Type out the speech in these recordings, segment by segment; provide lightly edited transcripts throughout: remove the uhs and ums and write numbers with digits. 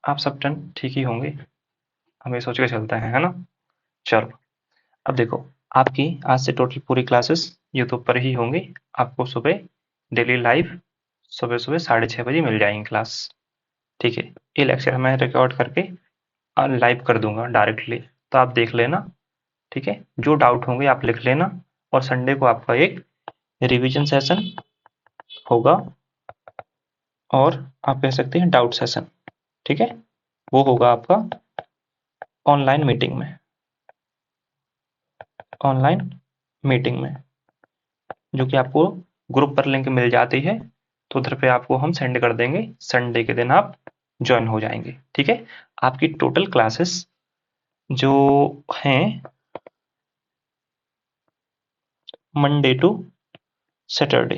आप सब टन ठीक ही होंगे, हम ये सोच के चलते हैं, है ना। चलो, अब देखो, आपकी आज से टोटल पूरी क्लासेस यूट्यूब पर ही होंगी। आपको सुबह डेली लाइव सुबह सुबह 6:30 बजे मिल जाएंगी क्लास। ठीक है, ये लेक्चर मैं रिकॉर्ड करके लाइव कर दूंगा डायरेक्टली, तो आप देख लेना। ठीक है, जो डाउट होंगे आप लिख लेना। और संडे को आपका एक रिवीजन सेशन होगा, और आप कह सकते हैं डाउट सेशन। ठीक है, वो होगा आपका ऑनलाइन मीटिंग में, ऑनलाइन मीटिंग में, जो कि आपको ग्रुप पर लिंक मिल जाती है, तो उधर पे आपको हम सेंड कर देंगे। संडे के दिन आप ज्वाइन हो जाएंगे। ठीक है, आपकी टोटल क्लासेस जो हैं मंडे टू सैटरडे,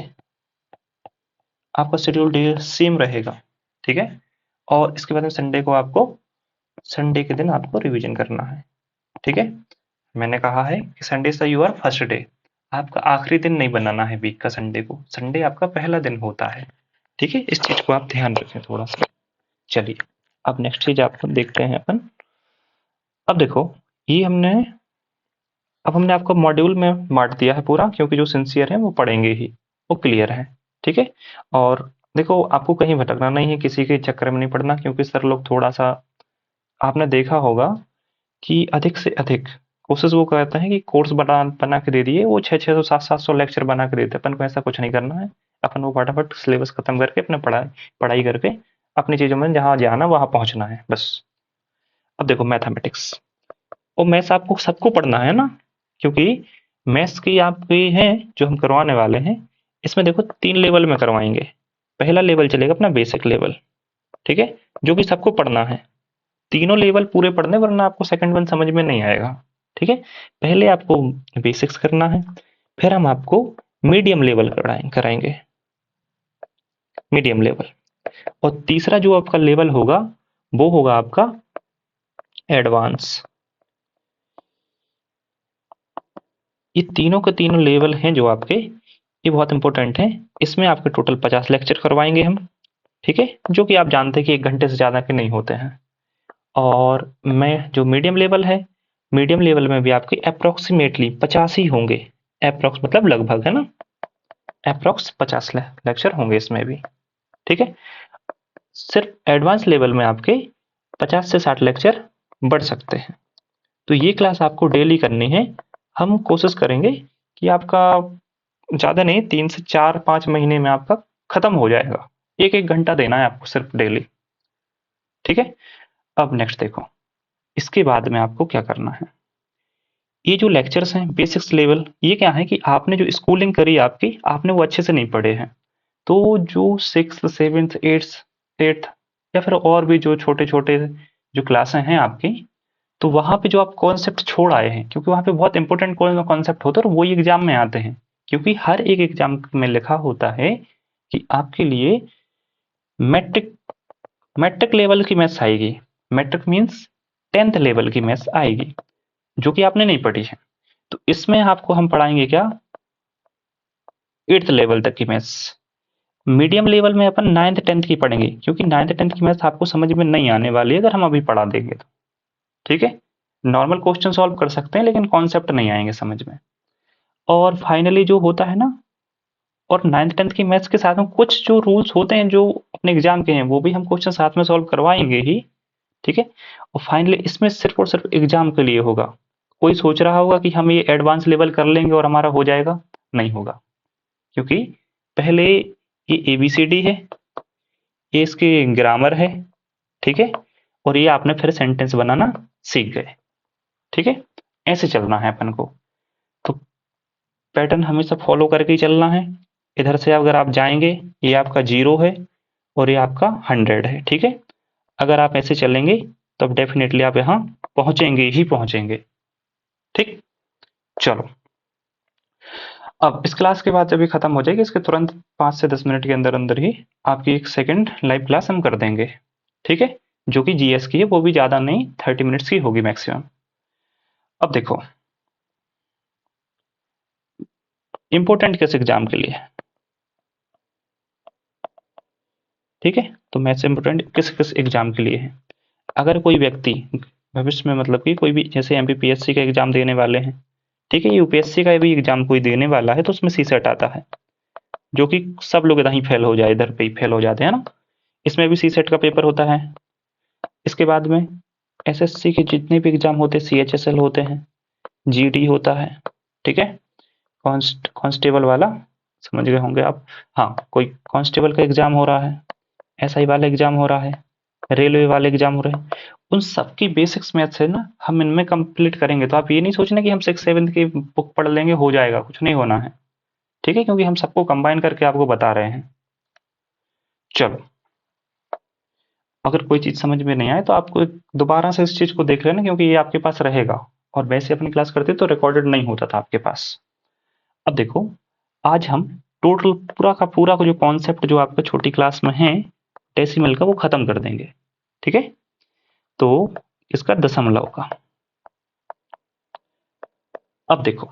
आपका शेड्यूल डे सेम रहेगा। ठीक है, और इसके बाद में संडे को आपको, संडे के दिन आपको रिवीजन करना है। ठीक है, मैंने कहा है कि संडे से योर फर्स्ट डे, आपका आखिरी दिन नहीं बनाना है वीक का संडे को, संडे आपका पहला दिन होता है। ठीक है, इस चीज को आप ध्यान रखें थोड़ा सा। चलिए, अब नेक्स्ट चीज आपको देखते हैं अपन। अब देखो, ये हमने, अब हमने आपको मॉड्यूल में बांट दिया है पूरा, क्योंकि जो सिंसियर है वो पढ़ेंगे ही, वो क्लियर है। ठीक है, और देखो, आपको कहीं भटकना नहीं है, किसी के चक्कर में नहीं पड़ना, क्योंकि सर लोग थोड़ा सा, आपने देखा होगा कि अधिक से अधिक कोशिश वो करते हैं कि कोर्स बना बना के दे दिए, वो 600 700 लेक्चर बना के देते हैं। अपन को ऐसा कुछ नहीं करना है। अपन को फटाफट सिलेबस खत्म करके अपने पढ़ाई पढ़ाई करके अपनी चीजों में जहाँ जाना वहां पहुंचना है बस। अब देखो, मैथमेटिक्स और मैथ्स आपको सबको पढ़ना है ना, क्योंकि मैथ्स की आपकी है जो हम करवाने वाले हैं, इसमें देखो 3 लेवल में करवाएंगे। पहला लेवल चलेगा अपना बेसिक लेवल, ठीक है, जो कि सबको पढ़ना है। तीनों लेवल पूरे पढ़ने, वरना आपको सेकंड वन समझ में नहीं आएगा। ठीक है, पहले आपको बेसिक्स करना है, फिर हम आपको मीडियम लेवल कराएंगे, मीडियम लेवल। और तीसरा जो आपका लेवल होगा वो होगा आपका एडवांस। ये तीनों के तीनों लेवल हैं जो आपके, ये बहुत इंपॉर्टेंट हैं। इसमें आपके टोटल 50 लेक्चर करवाएंगे हम। ठीक है, जो कि आप जानते हैं कि 1 घंटे से ज़्यादा के नहीं होते हैं। और मैं जो मीडियम लेवल है, मीडियम लेवल में भी आपके अप्रोक्सीमेटली 50 ही होंगे। अप्रोक्स मतलब लगभग, है ना, अप्रोक्स 50 लेक्चर होंगे इसमें भी। ठीक है, सिर्फ एडवांस लेवल में आपके 50 से 60 लेक्चर बढ़ सकते हैं। तो ये क्लास आपको डेली करनी है। हम कोशिश करेंगे कि आपका ज़्यादा नहीं, 3 से 4-5 महीने में आपका खत्म हो जाएगा। 1-1 घंटा देना है आपको सिर्फ डेली। ठीक है, अब नेक्स्ट देखो, इसके बाद में आपको क्या करना है। ये जो लेक्चर्स हैं बेसिक्स लेवल, ये क्या है कि आपने जो स्कूलिंग करी आपकी, आपने वो अच्छे से नहीं पढ़े हैं। तो जो 6th 7th 8th या फिर और भी जो छोटे छोटे जो क्लासें हैं आपकी, तो वहां पे जो आप कॉन्सेप्ट छोड़ आए हैं, क्योंकि वहां पे बहुत इंपॉर्टेंट कॉन्सेप्ट होते हैं और वही एग्जाम में आते हैं। क्योंकि हर एक एग्जाम में लिखा होता है कि आपके लिए मैट्रिक मैट्रिक लेवल की मैथ्स आएगी। मैट्रिक मीन्स 10th लेवल की मैथ्स आएगी, जो कि आपने नहीं पढ़ी है। तो इसमें आपको हम पढ़ाएंगे क्या, 8th लेवल तक की मैथ्स। मीडियम लेवल में अपन 9th 10th की पढ़ेंगे, क्योंकि 9th 10th की मैथ्स आपको समझ में नहीं आने वाली है अगर हम अभी पढ़ा देंगे तो। ठीक है, नॉर्मल क्वेश्चन सॉल्व कर सकते हैं, लेकिन कॉन्सेप्ट नहीं आएंगे समझ में। और फाइनली जो होता है ना, और 9th 10th की मैथ्स के साथ में कुछ जो रूल्स होते हैं जो अपने एग्जाम के हैं, वो भी हम क्वेश्चन साथ में सॉल्व करवाएंगे ही। ठीक है, और फाइनली इसमें सिर्फ और सिर्फ एग्जाम के लिए होगा। कोई सोच रहा होगा कि हम ये एडवांस लेवल कर लेंगे और हमारा हो जाएगा, नहीं होगा। क्योंकि पहले ये ABCD है, ये इसके ग्रामर है, ठीक है, और ये आपने फिर सेंटेंस बनाना सीख गए। ठीक है, ऐसे चलना है अपन को। तो पैटर्न हमेशा फॉलो करके ही चलना है। इधर से अगर आप जाएंगे, ये आपका 0 है और ये आपका 100 है। ठीक है, अगर आप ऐसे चलेंगे तो अब डेफिनेटली आप यहाँ पहुंचेंगे ही पहुंचेंगे। ठीक, चलो, अब इस क्लास के बाद जब ये खत्म हो जाएगी, इसके तुरंत 5 से 10 मिनट के अंदर अंदर ही आपकी एक सेकंड लाइव क्लास हम कर देंगे। ठीक है, जो कि GS की है, वो भी ज्यादा नहीं, 30 मिनट्स की होगी मैक्सिमम। अब देखो, इंपॉर्टेंट किस एग्जाम के लिए, ठीक है, तो मैथ्स इंपॉर्टेंट किस किस एग्जाम के लिए है। अगर कोई व्यक्ति भविष्य में मतलब कि कोई भी जैसे एमपीपीएससी का एग्जाम देने वाले हैं, ठीक है, यूपीएससी का भी एग्जाम कोई देने वाला है तो उसमें सी सेट आता है, जो कि सब लोग इधर ही फेल हो जाए, इधर पे ही फेल हो जाते हैं ना। इसमें भी सी सेट का पेपर होता है। इसके बाद में एसएससी के जितने भी एग्जाम होते हैं, सीएचएसएल होते हैं, जीडी होता है, ठीक है, कांस्टेबल वाला, समझ गए होंगे आप। हाँ, कोई कांस्टेबल का एग्जाम हो रहा है, एसआई वाला एग्जाम हो रहा है, रेलवे वाले एग्जाम हो रहे हैं, उन सबकी बेसिक्स मैथ्स है ना, हम इनमें कंप्लीट करेंगे। तो आप ये नहीं सोचना कि हम 6-7 की बुक पढ़ लेंगे हो जाएगा, कुछ नहीं होना है, ठीक है, क्योंकि हम सबको कंबाइन करके आपको बता रहे हैं। चलो, अगर कोई चीज समझ में नहीं आए तो आपको दोबारा से इस चीज को देख लेना, क्योंकि ये आपके पास रहेगा, और वैसे अपनी क्लास करते तो रिकॉर्डेड नहीं होता था आपके पास। अब देखो, आज हम टोटल पूरा का जो कॉन्सेप्ट जो आपका छोटी क्लास में है डेसिमल का, वो खत्म कर देंगे, ठीक है। तो इसका दशमलव का, अब देखो,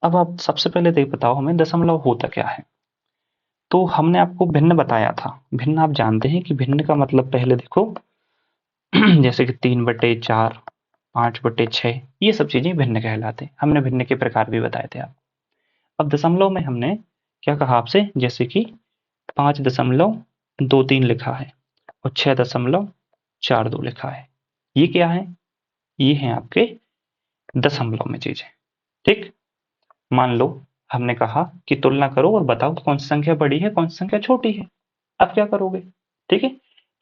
अब आप सबसे पहले देख बताओ हमें दशमलव होता क्या है। तो हमने आपको भिन्न बताया था। भिन्न आप जानते हैं कि भिन्न का मतलब पहले देखो जैसे कि 3/4, 5/6, ये सब चीजें भिन्न कहलाते हैं। हमने भिन्न के प्रकार भी बताए थे आप। अब दशमलव में हमने क्या कहा आपसे, जैसे कि 5.23 लिखा है और 6.42 लिखा है, ये क्या है, ये है आपके दशमलव में चीजें, ठीक। मान लो हमने कहा कि तुलना करो और बताओ कौन सी संख्या बड़ी है कौन सी संख्या छोटी है। अब क्या करोगे, ठीक है।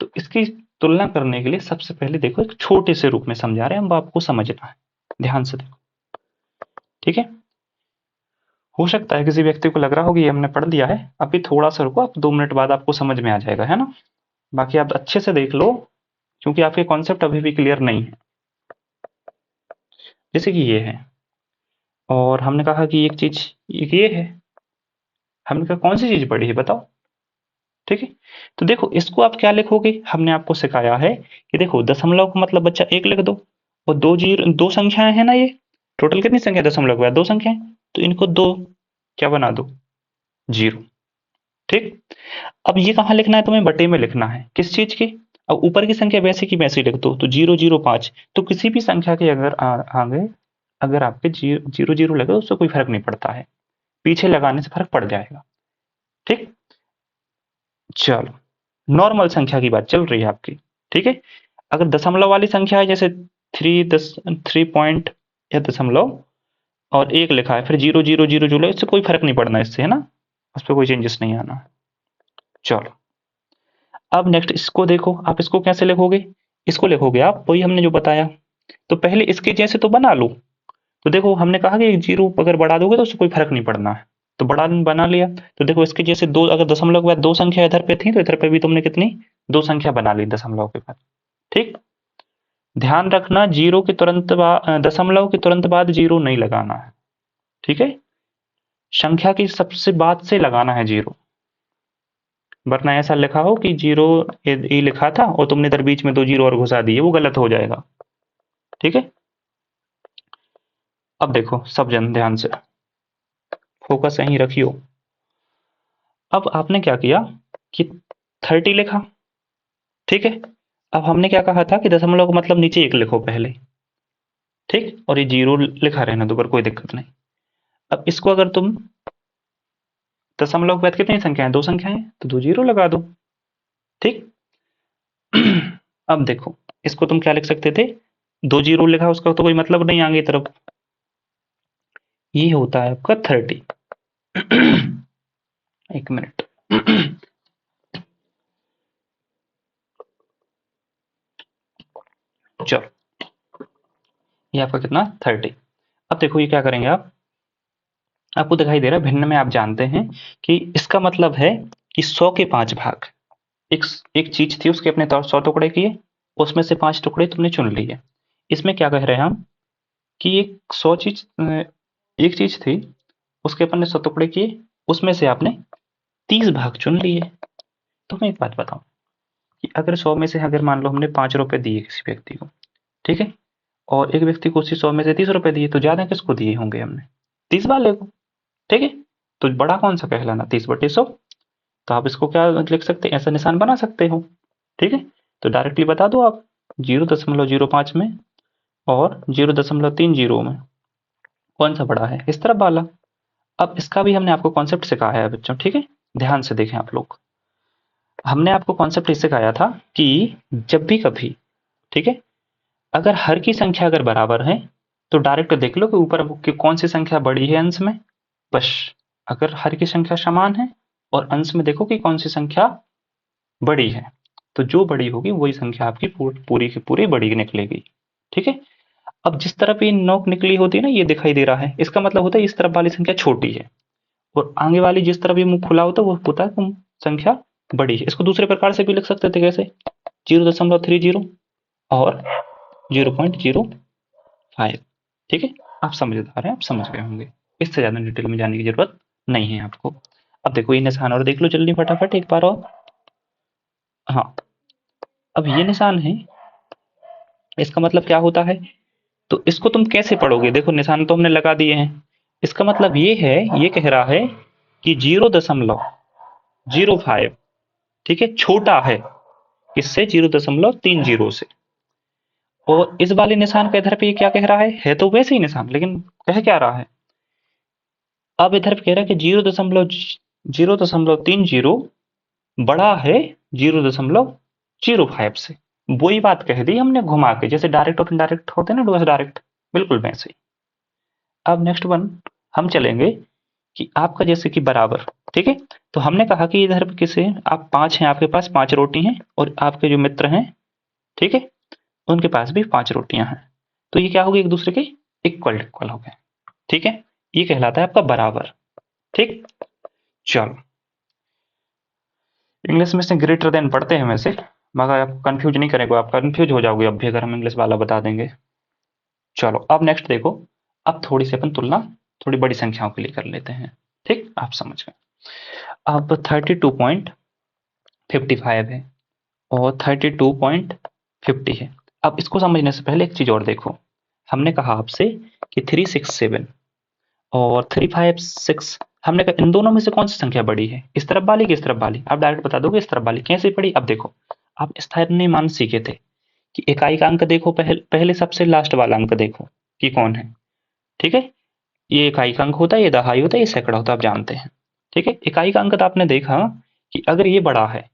तो इसकी तुलना करने के लिए सबसे पहले देखो, एक छोटे से रूप में समझा रहे हैं हम, आपको समझना है, ध्यान से देखो, ठीक है। हो सकता है किसी व्यक्ति को लग रहा हो कि ये हमने पढ़ लिया है, अभी थोड़ा सा रुको, आप 2 मिनट बाद आपको समझ में आ जाएगा, है ना। बाकी आप अच्छे से देख लो, क्योंकि आपके कॉन्सेप्ट अभी भी क्लियर नहीं है। जैसे कि ये है, और हमने कहा कि एक चीज ये है, हमने कहा कौन सी चीज बड़ी है बताओ, ठीक है। तो देखो, इसको आप क्या लिखोगे, हमने आपको सिखाया है कि देखो दशमलव का मतलब बच्चा 1 लिख दो, और दो संख्याएं हैं ना, ये टोटल कितनी संख्या दशमलव के बाद 2 संख्याएं, तो इनको दो क्या बना दो, 0, ठीक। अब ये कहाँ लिखना है तुम्हें, बटे में लिखना है, किस चीज के। अब ऊपर की संख्या वैसे की वैसी लिख दो, तो 005, तो किसी भी संख्या के अगर आगे अगर आपके 0 लगे तो उससे कोई फर्क नहीं पड़ता है, पीछे लगाने से फर्क पड़ जाएगा, ठीक। चलो, नॉर्मल संख्या की बात चल रही है आपकी, ठीक है। अगर दशमलव वाली संख्या है, जैसे 3 पॉइंट या दशमलव और 1 लिखा है, फिर 0 0 0 0, इससे कोई फर्क नहीं पड़ना, इससे है ना, उस पर कोई चेंजेस नहीं आना। चलो, अब नेक्स्ट इसको देखो, आप इसको कैसे लिखोगे, इसको लिखोगे आप वही हमने जो बताया, तो पहले इसके जैसे तो बना लो। तो देखो, हमने कहा कि 0 अगर बढ़ा दोगे तो उससे कोई फर्क नहीं पड़ना है, तो बना लिया। तो देखो, इसके जैसे दो, अगर दशमलव के बाद 2 संख्या इधर पे थी, तो इधर पे भी तुमने कितनी 2 संख्या बना ली दशमलव के बाद, ठीक। ध्यान रखना, दशमलव के तुरंत बाद 0 नहीं लगाना है, ठीक है। संख्या की सबसे बाद से लगाना है 0, वरना ऐसा लिखा हो कि 0 ए लिखा था और तुमने इधर बीच में 2 0 और घुसा दिए, वो गलत हो जाएगा, ठीक है। अब देखो सब जन ध्यान से फोकस यहीं रखियो। अब आपने क्या किया कि 30 लिखा, ठीक है। अब हमने क्या कहा था कि दशमलव का मतलब नीचे 1 लिखो पहले, ठीक, और ये 0 लिखा रहना दो, पर कोई दिक्कत नहीं। अब इसको अगर तुम दशमलव के बाद कितनी संख्याएं, 2 संख्याएं, तो 2 0 लगा दो, ठीक। अब देखो, इसको तुम क्या लिख सकते थे, 2 0 लिखा, उसका तो कोई मतलब नहीं आगे तरफ, ये होता है आपका 30। एक मिनट। चलो, ये आपका कितना 30। अब देखो ये क्या करेंगे आप, आपको दिखाई दे रहा है भिन्न में, आप जानते हैं कि इसका मतलब है कि 100 के 5 भाग, एक एक चीज थी, उसके अपने 100 टुकड़े किए, उसमें से 5 टुकड़े तुमने चुन लिए। इसमें क्या कह रहे हैं हम कि एक चीज थी, उसके अपन ने 100 टुकड़े किए, उसमें से आपने 30 भाग चुन लिए। तो मैं एक बात बताऊं कि अगर 100 में से अगर मान लो हमने 5 रुपए दिए किसी व्यक्ति को, ठीक है, और एक व्यक्ति को उसी 100 में से 30 रुपए दिए, तो ज्यादा किसको दिए होंगे हमने, 30 वाले को, ठीक है। तो बड़ा कौन सा कहलाना, 30/100। तो आप इसको क्या लिख सकते हैं, ऐसा निशान बना सकते हो, ठीक है। तो डायरेक्टली बता दो आप, 0.05 में और 0.30 में कौन सा बड़ा है? इस तरफ वाला। अब इसका भी हमने आपको कॉन्सेप्ट सिखाया है बच्चों, ठीक है, ध्यान से देखें आप लोग। हमने आपको कॉन्सेप्ट इससे सिखाया था कि जब भी कभी, ठीक है, अगर हर की संख्या अगर बराबर है तो डायरेक्ट देख लो कि ऊपर कि कौन सी संख्या बड़ी है अंश में, बस। अगर हर की संख्या समान है और अंश में देखो कि कौन सी संख्या बड़ी है, तो जो बड़ी होगी वही संख्या आपकी पूरी की पूरी बड़ी निकलेगी, ठीक है। अब जिस तरफ ये नोक निकली होती है ना, ये दिखाई दे रहा है, इसका मतलब होता है इस तरफ वाली संख्या छोटी है और आगे वाली जिस तरफ ये मुंह खुला होता है वो होता है संख्या बड़ी है। इसको दूसरे प्रकार से भी लिख सकते थे, कैसे? 0.30 और 0.05, ठीक है। आप समझदार हैं, आप समझ गए होंगे, इससे ज्यादा डिटेल में जाने की जरूरत नहीं है आपको। अब देखो ये निशान और देख लो जल्दी फटाफट एक बार और। हाँ, अब ये निशान है, इसका मतलब क्या होता है? तो इसको तुम कैसे पढ़ोगे? देखो निशान तो हमने लगा दिए हैं, इसका मतलब ये है, ये कह रहा है कि 0.05, ठीक है, छोटा है किससे? 0.30 से। और इस वाले निशान का इधर पे क्या कह रहा है तो वैसे ही निशान, लेकिन कह क्या रहा है? अब इधर पे कह रहा है कि 0.30 बड़ा है 0.05 से। वही बात कह दी हमने घुमा के, जैसे डायरेक्ट और इनडायरेक्ट होते हैं ना, डू डायरेक्ट, बिल्कुल वैसे ही। अब नेक्स्ट वन हम चलेंगे कि आपका जैसे कि बराबर, ठीक है। तो हमने कहा कि इधर पे किसे आप 5 हैं, आपके पास 5 रोटी हैं और आपके जो मित्र हैं, ठीक है, उनके पास भी 5 रोटियां हैं। तो ये क्या हो गए? एक दूसरे के इक्वल इक्वल हो गए, ठीक है। ये कहलाता है आपका बराबर, ठीक। चलो, इंग्लिश में से ग्रेटर देन पढ़ते हैं वैसे, मगर आप कंफ्यूज नहीं करेंगे, आप कंफ्यूज हो जाओगे अब भी अगर हम इंग्लिश वाला बता देंगे। चलो अब नेक्स्ट देखो, अब थोड़ी सी अपन तुलना थोड़ी बड़ी संख्याओं के लिए कर लेते हैं, ठीक, आप समझ गए। अब 32.55 है और 32.50 है। अब इसको समझने से पहले एक चीज और देखो, हमने कहा आपसे कि 367 और 356, हमने कहा इन दोनों में से कौन सी संख्या बड़ी है? इस तरफ वाली कि इस तरफ वाली? आप डायरेक्ट बता दोगे इस तरफ वाली। कैसे पड़ी? अब देखो, आप स्थानीय मान सीखे थे कि इकाई का अंक देखो, पहले सबसे लास्ट वाला अंक देखो कि कौन है, ठीक है। ये इकाई का अंक होता है, ये दहाई होता है, ये सैकड़ा होता है, आप जानते हैं, ठीक है। इकाई का अंक तो आपने देखा कि अगर ये बड़ा है,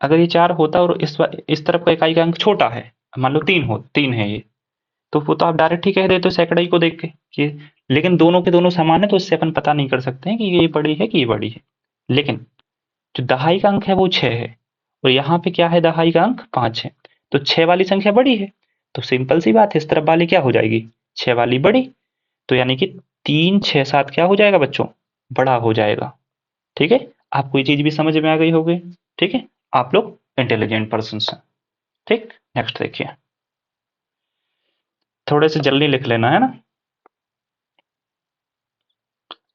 अगर ये 4 होता और इस तरफ का इकाई का अंक छोटा है, मान लो 3 है ये, तो वो तो आप डायरेक्ट ही कह देते हो सैकड़ा ही को देख के कि, लेकिन दोनों के दोनों समान है तो इससे अपन पता नहीं कर सकते हैं कि ये बड़ी है कि ये बड़ी है। लेकिन जो दहाई का अंक है वो 6 है और यहाँ पे क्या है? दहाई का अंक 5 है, तो 6 वाली संख्या बड़ी है। तो सिंपल सी बात है, इस तरफ वाली क्या हो जाएगी? 6 वाली बड़ी। तो यानी कि 3 6 7 क्या हो जाएगा बच्चों? बड़ा हो जाएगा, ठीक है। आपको ये चीज भी समझ में आ गई होगी, ठीक है। आप लोग इंटेलिजेंट पर्सन हैं, ठीक। नेक्स्ट देखिए, थोड़े से जल्दी लिख लेना है ना,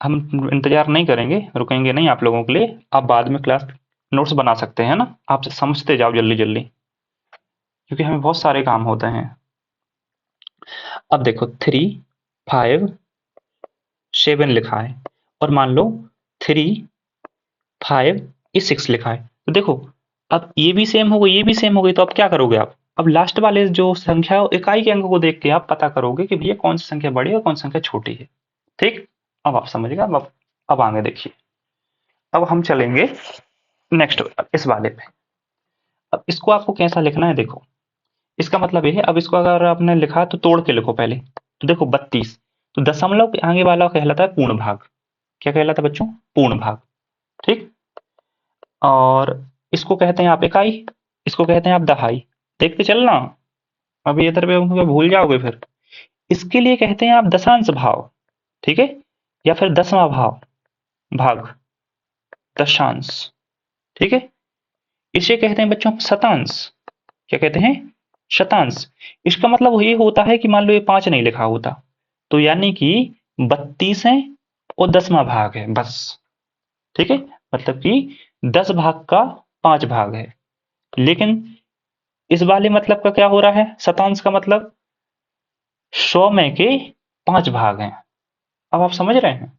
हम इंतजार नहीं करेंगे, रुकेंगे नहीं आप लोगों के लिए। आप बाद में क्लास नोट्स बना सकते हैं ना, आप समझते जाओ जल्दी जल्दी, क्योंकि हमें बहुत सारे काम होते हैं। अब देखो 357 लिखा है और मान लो 356 लिखा है, तो देखो अब ये भी सेम हो गई, ये भी सेम हो गई, तो अब क्या करोगे आप? अब लास्ट वाले जो संख्या इकाई के अंक को देख के आप पता करोगे कि भैया कौन सी संख्या बड़ी है और कौन सी संख्या छोटी है, ठीक। अब आप समझ गए। अब आगे देखिए, अब हम चलेंगे नेक्स्ट इस वाले पे। अब इसको आपको कैसा लिखना है देखो, इसका मतलब ये है, अब इसको अगर आपने लिखा तो तोड़ के लिखो पहले। तो देखो 32, तो दशमलव के आगे वाला कहलाता है पूर्ण भाग। क्या कहलाता है बच्चों? पूर्ण भाग, ठीक। और इसको कहते हैं आप इकाई, इसको कहते हैं आप दहाई। देखते चलना, अभी इधर पे भूल जाओगे फिर। इसके लिए कहते हैं आप दशांश भाव, ठीक है, या फिर दसवां भाव भाग, दशांश, ठीक है। इसे कहते हैं बच्चों शतांश। क्या कहते हैं? शतांश। इसका मतलब ये होता है कि मान लो ये 5 नहीं लिखा होता, तो यानी कि 32 है और 10वां भाग है बस, ठीक है। मतलब कि 10 भाग का 5 भाग है। लेकिन इस वाले मतलब का क्या हो रहा है? शतांश का मतलब 100 में के 5 भाग हैं। अब आप समझ रहे हैं?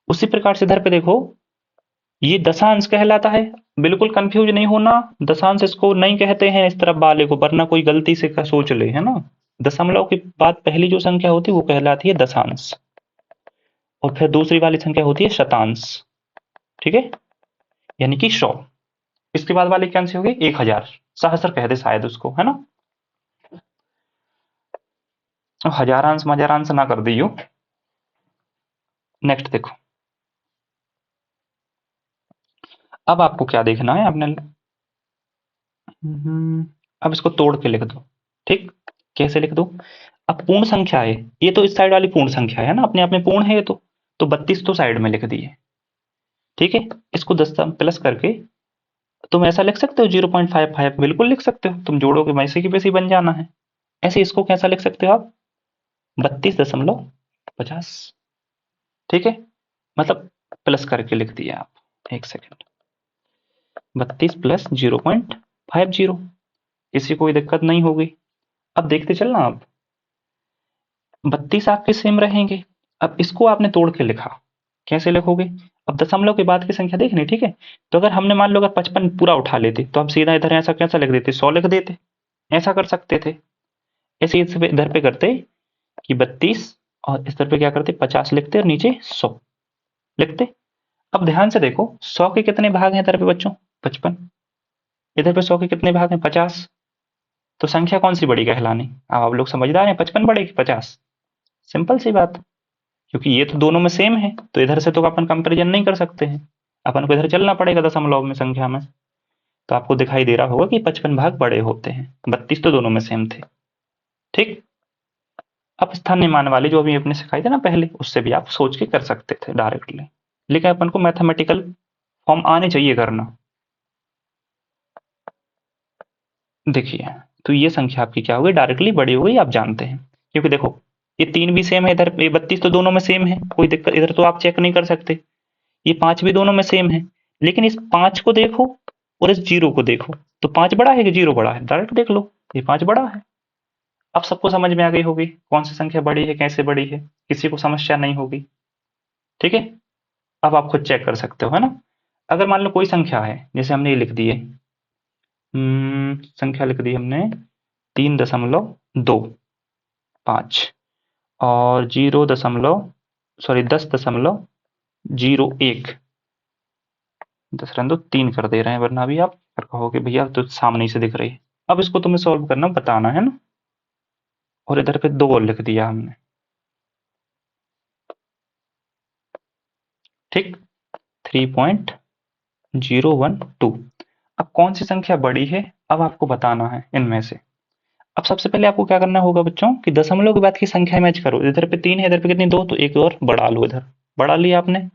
उसी प्रकार से इधर पे देखो, ये दशांश कहलाता है। बिल्कुल कंफ्यूज नहीं होना, दशांश इसको नहीं कहते हैं इस तरफ वाले को, वरना कोई गलती से का सोच ले, है ना। दशमलव के बाद पहली जो संख्या होती है वो कहलाती है दशांश, और फिर दूसरी वाली संख्या होती है शतांश। ठीक है, यानी कि 100। इसके बाद वाली कौन सी होगी? 1000, सहस्र कहते शायद उसको, है ना। हजारांश मजारांश ना कर दियो। नेक्स्ट देखो, अब आपको क्या देखना है आपने, अब इसको तोड़ के लिख दो। ठीक, कैसे लिख दो? अब पूर्ण संख्या है, ये तो इस साइड वाली पूर्ण संख्या है ना, अपने आप में पूर्ण है ये तो 32 तो साइड में लिख दिए। ठीक है, इसको 10 प्लस करके तुम ऐसा लिख सकते हो 0.55, बिल्कुल लिख सकते हो, तुम जोड़ोगे वैसे की वैसे बन जाना है। ऐसे इसको कैसा लिख सकते हो आप? 32.50। ठीक है, मतलब प्लस करके लिख दिया आप। एक सेकेंड, 32 प्लस 0.50, इसी कोई दिक्कत नहीं होगी। अब देखते चलना आप, 32 आपके सेम रहेंगे। अब इसको आपने तोड़ के लिखा, कैसे लिखोगे? अब दशमलव के बाद की संख्या देखनी, ठीक है। तो अगर हमने मान लो अगर 55 पूरा उठा लेते तो हम सीधा इधर ऐसा कैसा लिख देते, 100 लिख देते, ऐसा कर सकते थे। ऐसे इधर पे करते कि 32, और इस तरफ पे क्या करते, 50 लिखते और नीचे 100 लिखते। अब ध्यान से देखो, 100 के कितने भाग हैं इधर पे बच्चों? 55। इधर पे 100 के कितने भाग हैं? 50। तो संख्या कौन सी बड़ी कहलानी? अब आप लोग समझदार हैं, 55 बड़े कि 50? सिंपल सी बात, क्योंकि ये तो दोनों में सेम है, तो इधर से तो अपन कंपेरिजन नहीं कर सकते हैं, अपन को इधर चलना पड़ेगा दशमलव में संख्या में। तो आपको दिखाई दे रहा होगा कि 55 भाग बड़े होते हैं, 32 तो दोनों में सेम थे। ठीक, अब स्थानीय मान वाली जो अभी अपने सिखाई थे ना पहले, उससे भी आप सोच के कर सकते थे डायरेक्टली, लेकिन अपन को मैथमेटिकल फॉर्म आने चाहिए करना। देखिए, तो ये संख्या आपकी क्या हो गई, डायरेक्टली बड़ी हो गई, आप जानते हैं। क्योंकि देखो, ये 3 भी सेम है इधर, ये 32 तो दोनों में सेम है, कोई दिक्कत इधर तो आप चेक नहीं कर सकते। ये 5 भी दोनों में सेम है, लेकिन इस 5 को देखो और इस 0 को देखो, तो 5 बड़ा है कि 0 बड़ा है? डायरेक्ट देख लो, ये 5 बड़ा है। अब सबको समझ में आ गई होगी कौन सी संख्या बड़ी है, कैसे बड़ी है, किसी को समस्या नहीं होगी। ठीक है, अब आप खुद चेक कर सकते हो, है ना। अगर मान लो कोई संख्या है, जैसे हमने ये लिख दी है, संख्या लिख दी हमने 3.25, और 10.01, 10 रन दो 3 कर दे रहे हैं, वरना भी आप फिर कहोगे भैया तो सामने से दिख रही है। अब इसको तुम्हें सॉल्व करना बताना है ना, और इधर पे 2 और लिख दिया हमने। ठीक, 3.012। अब कौन सी संख्या बड़ी है, अब आपको बताना है इनमें से। अब सबसे पहले आपको क्या करना होगा बच्चों कि दशमलव के बाद की संख्या मैच करो। इधर पे 3 है, इधर पे कितनी 2, तो एक और बढ़ा लो, इधर बढ़ा लिया आपने।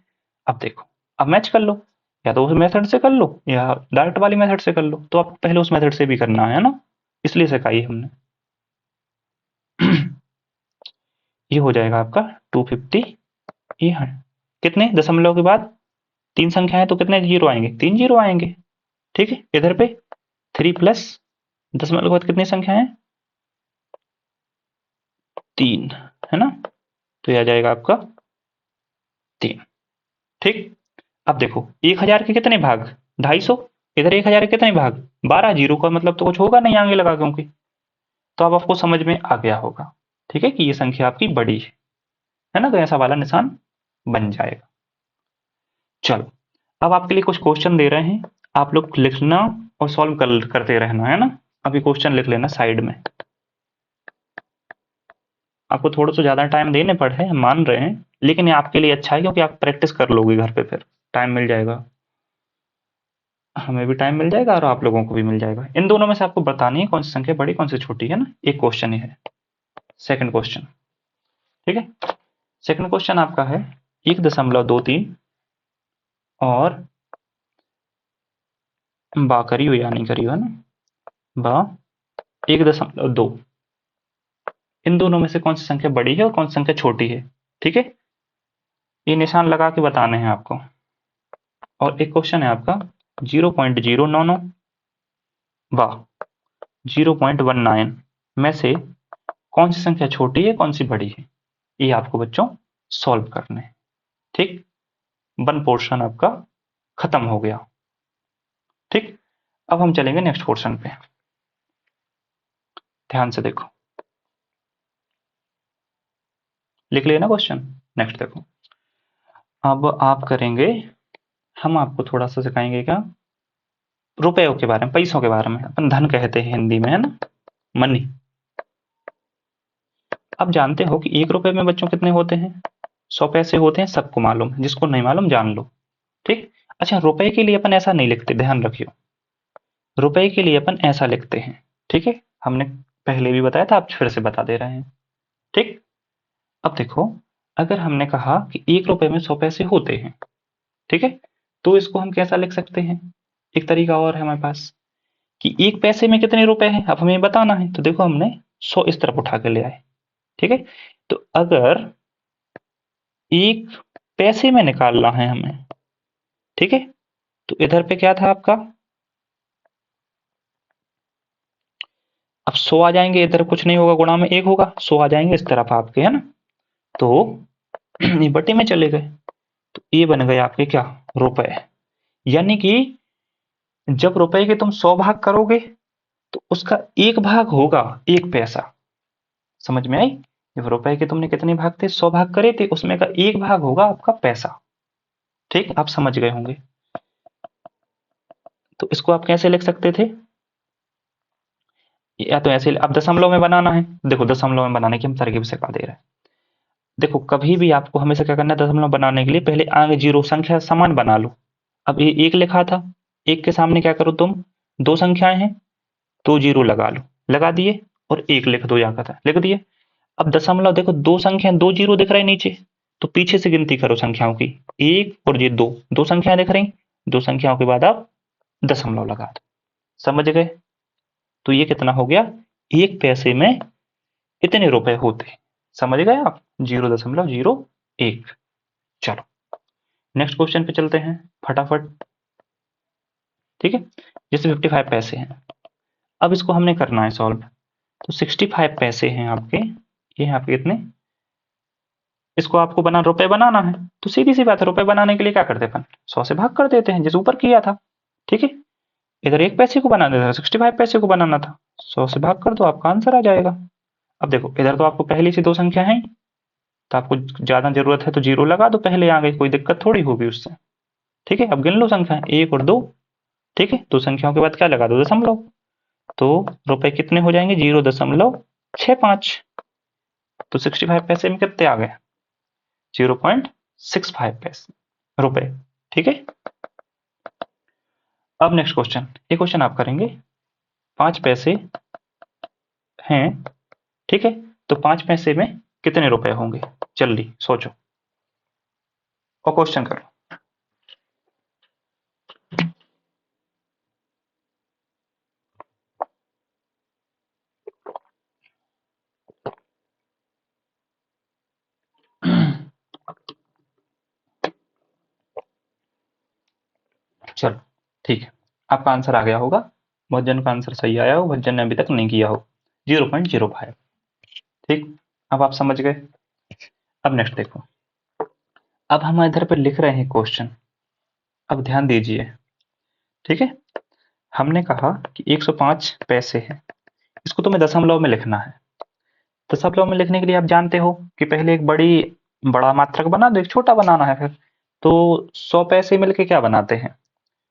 अब देखो, अब मैच कर लो, या तो उस मेथड से कर लो या डायरेक्ट वाली मेथड से कर लो। तो आप पहले उस मेथड से भी करना है ना, इसलिए सिखाई हमने। ये हो जाएगा आपका 250। ये है कितने दशमलव के बाद 3 संख्याएं, तो कितने जीरो आएंगे? 3 जीरो आएंगे। ठीक है, इधर पे 3 प्लस दशमलव के बाद कितनी संख्या है? 3, है ना। तो यह आ जाएगा आपका 3। ठीक, अब देखो 1000 के कितने भाग? 250। इधर 1000 के कितने भाग? 12। जीरो का मतलब तो कुछ होगा नहीं आगे लगा, क्योंकि तो अब आपको समझ में आ गया होगा, ठीक है, कि ये संख्या आपकी बड़ी है ना। तो ऐसा वाला निशान बन जाएगा। चलो, अब आपके लिए कुछ क्वेश्चन दे रहे हैं, आप लोग लिखना और सॉल्व करते रहना, है ना। अभी क्वेश्चन लिख लेना साइड में। आपको थोड़ा सा ज़्यादा टाइम देने पड़े हैं, हम मान रहे हैं, लेकिन ये आपके लिए अच्छा है, क्योंकि आप प्रैक्टिस कर लोगे घर पे, फिर टाइम मिल जाएगा, हमें भी टाइम मिल जाएगा और आप लोगों को भी मिल जाएगा। इन दोनों में से आपको बतानी है कौन सी संख्या बड़ी कौन सी छोटी, है ना। एक क्वेश्चन ही है, सेकंड क्वेश्चन। ठीक है, सेकंड क्वेश्चन आपका है 1.23 और बा करियो या नहीं करियो, है ना, बा 1.2। इन दोनों में से कौन सी संख्या बड़ी है और कौन सी संख्या छोटी है? ठीक है, ये निशान लगा के बताने हैं आपको। और एक क्वेश्चन है आपका 0.099 व 0.19 में से कौन सी संख्या छोटी है कौन सी बड़ी है, ये आपको बच्चों सॉल्व करने हैं। ठीक, वन पोर्शन आपका खत्म हो गया। ठीक, अब हम चलेंगे नेक्स्ट क्वेश्चन पे, ध्यान से देखो, लिख लिया ना क्वेश्चन। नेक्स्ट देखो, अब आप करेंगे, हम आपको थोड़ा सा सिखाएंगे क्या, रुपयों के बारे में, पैसों के बारे में, अपन धन कहते हैं हिंदी में, है ना, मनी। आप जानते हो कि 1 रुपए में बच्चों कितने होते हैं, 100 पैसे होते हैं, सबको मालूम है, जिसको नहीं मालूम जान लो। ठीक, अच्छा रुपए के लिए अपन ऐसा नहीं लिखते, ध्यान रखियो, रुपए के लिए अपन ऐसा लिखते हैं। ठीक है, हमने पहले भी बताया था, आप फिर से बता दे रहे हैं। ठीक, अब देखो, अगर हमने कहा कि 1 रुपए में 100 पैसे होते हैं, ठीक है, तो इसको हम कैसा लिख सकते हैं, एक तरीका और है हमारे पास कि 1 पैसे में कितने रुपए हैं, अब हमें बताना है। तो देखो हमने 100 इस तरफ उठा के ले आए, ठीक है, तो अगर 1 पैसे में निकालना है हमें, ठीक है, तो इधर पे क्या था आपका, अब 100 आ जाएंगे, इधर कुछ नहीं होगा, गुणा में 1 होगा, 100 आ जाएंगे इस तरफ आपके, है ना, तो ये बटे में चले गए, तो ये बन गए आपके क्या, रुपए। यानी कि जब रुपए के तुम 100 भाग करोगे तो उसका 1 भाग होगा 1 पैसा। समझ में आई, जब रुपए के तुमने कितने भाग थे, 100 भाग करे थे, उसमें का 1 भाग होगा आपका पैसा। ठीक, आप समझ गए होंगे। तो इसको आप कैसे लिख सकते थे, या तो ऐसे, अब दशमलव में बनाना है, देखो दशमलव में बनाने की हम तरकीब सिखा दे रहे हैं। देखो कभी भी आपको हमेशा क्या करना है, दशमलव बनाने के लिए पहले आगे जीरो संख्या समान बना लो। अब ये 1 लिखा था, 1 के सामने क्या करो तुम, 2 संख्याएं हैं, 2 जीरो लगा लो, लगा दिए, और 1 लिख दो, यहाँ था लिख दिए। अब दशमलव देखो, 2 संख्या, 2 जीरो दिख रहे हैं नीचे, तो पीछे से गिनती करो संख्याओं की, 1 और ये 2, 2 संख्याएं दिख रही, 2 संख्याओं के बाद आप दशमलव लगा दो। समझ गए, तो ये कितना हो गया, 1 पैसे में इतने रुपए होते हैं। समझ गए आप, 0.01। चलो नेक्स्ट क्वेश्चन पे चलते हैं फटाफट। ठीक है, जैसे 55 पैसे हैं, अब इसको हमने करना है सॉल्व। तो 65 पैसे हैं आपके, ये हैं आपके कितने, इसको आपको बना रुपए बनाना है, तो सीधी सी बात है, रुपए बनाने के लिए क्या करते हैं अपन, 100 से भाग कर देते हैं, जैसे ऊपर किया था। ठीक है, इधर 1 पैसे को बनाना था, 65 पैसे को बनाना था, 100 से भाग कर दो, आपका आंसर आ जाएगा। अब देखो इधर तो आपको पहली से 2 संख्या है, तो आपको ज्यादा जरूरत है तो जीरो लगा दो पहले, आ गई, कोई दिक्कत थोड़ी होगी उससे। ठीक है, अब गिन लो संख्या 1 और 2। ठीक है, 2 संख्याओं के बाद क्या लगा दो, दशमलव, तो रुपए कितने हो जाएंगे, 0.65। तो 65 पैसे में कितने आ गए, 0.65 पैसे रुपए। ठीक है, अब नेक्स्ट क्वेश्चन, ये क्वेश्चन आप करेंगे, 5 पैसे हैं, ठीक है, तो 5 पैसे में कितने रुपए होंगे, जल्दी सोचो और क्वेश्चन करो। चलो ठीक है, आपका आंसर आ गया होगा, बहुत जन का आंसर सही आया हो, बहुत जन ने अभी तक नहीं किया हो, 0.05। ठीक, अब आप समझ गए। अब नेक्स्ट देखो, अब हम इधर पर लिख रहे हैं क्वेश्चन, अब ध्यान दीजिए। ठीक है, हमने कहा कि 105 पैसे हैं, इसको तुम्हें दशमलव में लिखना है। दशमलव में लिखने के लिए आप जानते हो कि पहले एक बड़ा मात्रक बना दो, एक छोटा बनाना है फिर। तो 100 पैसे मिलके क्या बनाते हैं,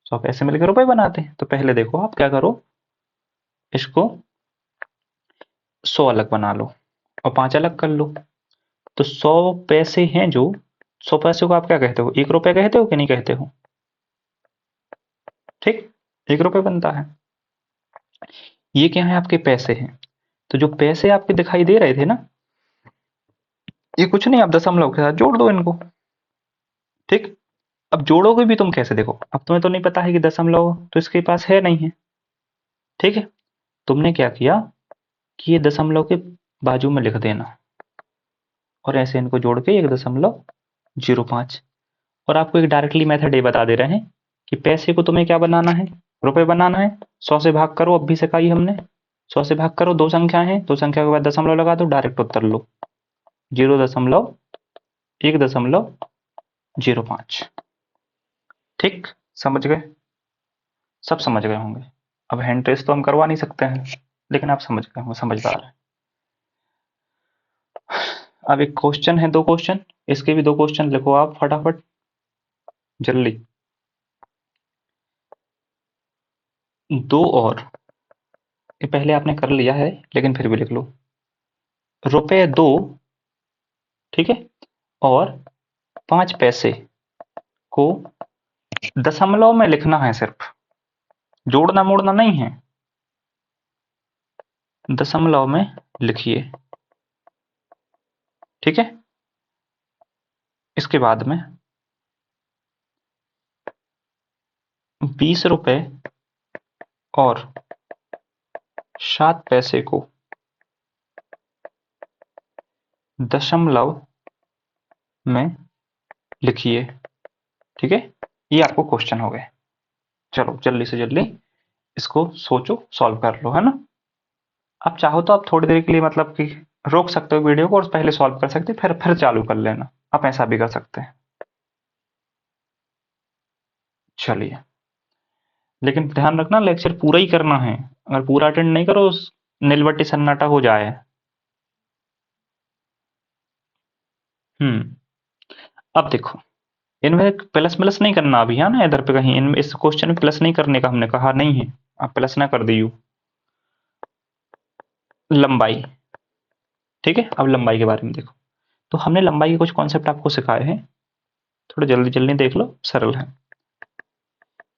100 पैसे मिलकर रुपए बनाते हैं। तो पहले देखो आप क्या करो, इसको 100 अलग बना लो और 5 अलग कर लो। तो 100 पैसे हैं जो, 100 पैसे को आप क्या कहते हो, 1 रुपए कहते हो कि नहीं कहते हो। ठीक, 1 रुपए बनता है। ये क्या है, आपके पैसे हैं, तो जो पैसे आपके दिखाई दे रहे थे ना, ये कुछ नहीं, आप दशमलव के साथ जोड़ दो इनको। ठीक, अब जोड़ोगे भी तुम कैसे, देखो अब तुम्हें तो नहीं पता है कि दशमलव तो इसके पास है नहीं है। ठीक है, तुमने क्या किया कि ये दशमलव के बाजू में लिख देना, और ऐसे इनको जोड़ के 1.05। और आपको एक डायरेक्टली मेथड ये बता दे रहे हैं कि पैसे को तुम्हें क्या बनाना है, रुपए बनाना है। 100 से भाग करो, अब भी सिखाई हमने, 100 से भाग करो, 2 संख्या है, 2 संख्या के बाद दशमलव लगा दो, डायरेक्ट उत्तर लो, 0.1.05। ठीक, समझ गए? सब समझ गए होंगे। अब हैंड ट्रेस तो हम करवा नहीं सकते हैं, लेकिन आप समझ गए होंगे, समझदार है। अब एक क्वेश्चन है, 2 क्वेश्चन, इसके भी 2 क्वेश्चन लिखो आप फटाफट, जल्दी। 2 और, ये पहले आपने कर लिया है, लेकिन फिर भी लिख लो। रुपए 2, ठीक है, और 5 पैसे को दशमलव में लिखना है सिर्फ, जोड़ना मोड़ना नहीं है, दशमलव में लिखिए, ठीक है। इसके बाद में 20 रुपए और 7 पैसे को दशमलव में लिखिए, ठीक है। ये आपको क्वेश्चन हो गए। चलो जल्दी से जल्दी इसको सोचो, सॉल्व कर लो, है ना। आप चाहो तो आप थोड़ी देर के लिए मतलब कि रोक सकते हो वीडियो को और पहले सॉल्व कर सकते, फिर चालू कर लेना, आप ऐसा भी कर सकते हैं। चलिए, लेकिन ध्यान रखना लेक्चर पूरा ही करना है, अगर पूरा अटेंड नहीं करो नीलबट्टी सन्नाटा हो जाए। अब देखो, इनमें प्लस प्लस नहीं करना अभी, है ना, इधर पे कहीं इनमें इस क्वेश्चन में प्लस नहीं करने का हमने कहा नहीं है, आप प्लस ना कर दियो। लंबाई, ठीक है। अब लंबाई के बारे में देखो, तो हमने लंबाई के कुछ कॉन्सेप्ट आपको सिखाए हैं, थोड़ा जल्दी जल्दी देख लो, सरल है।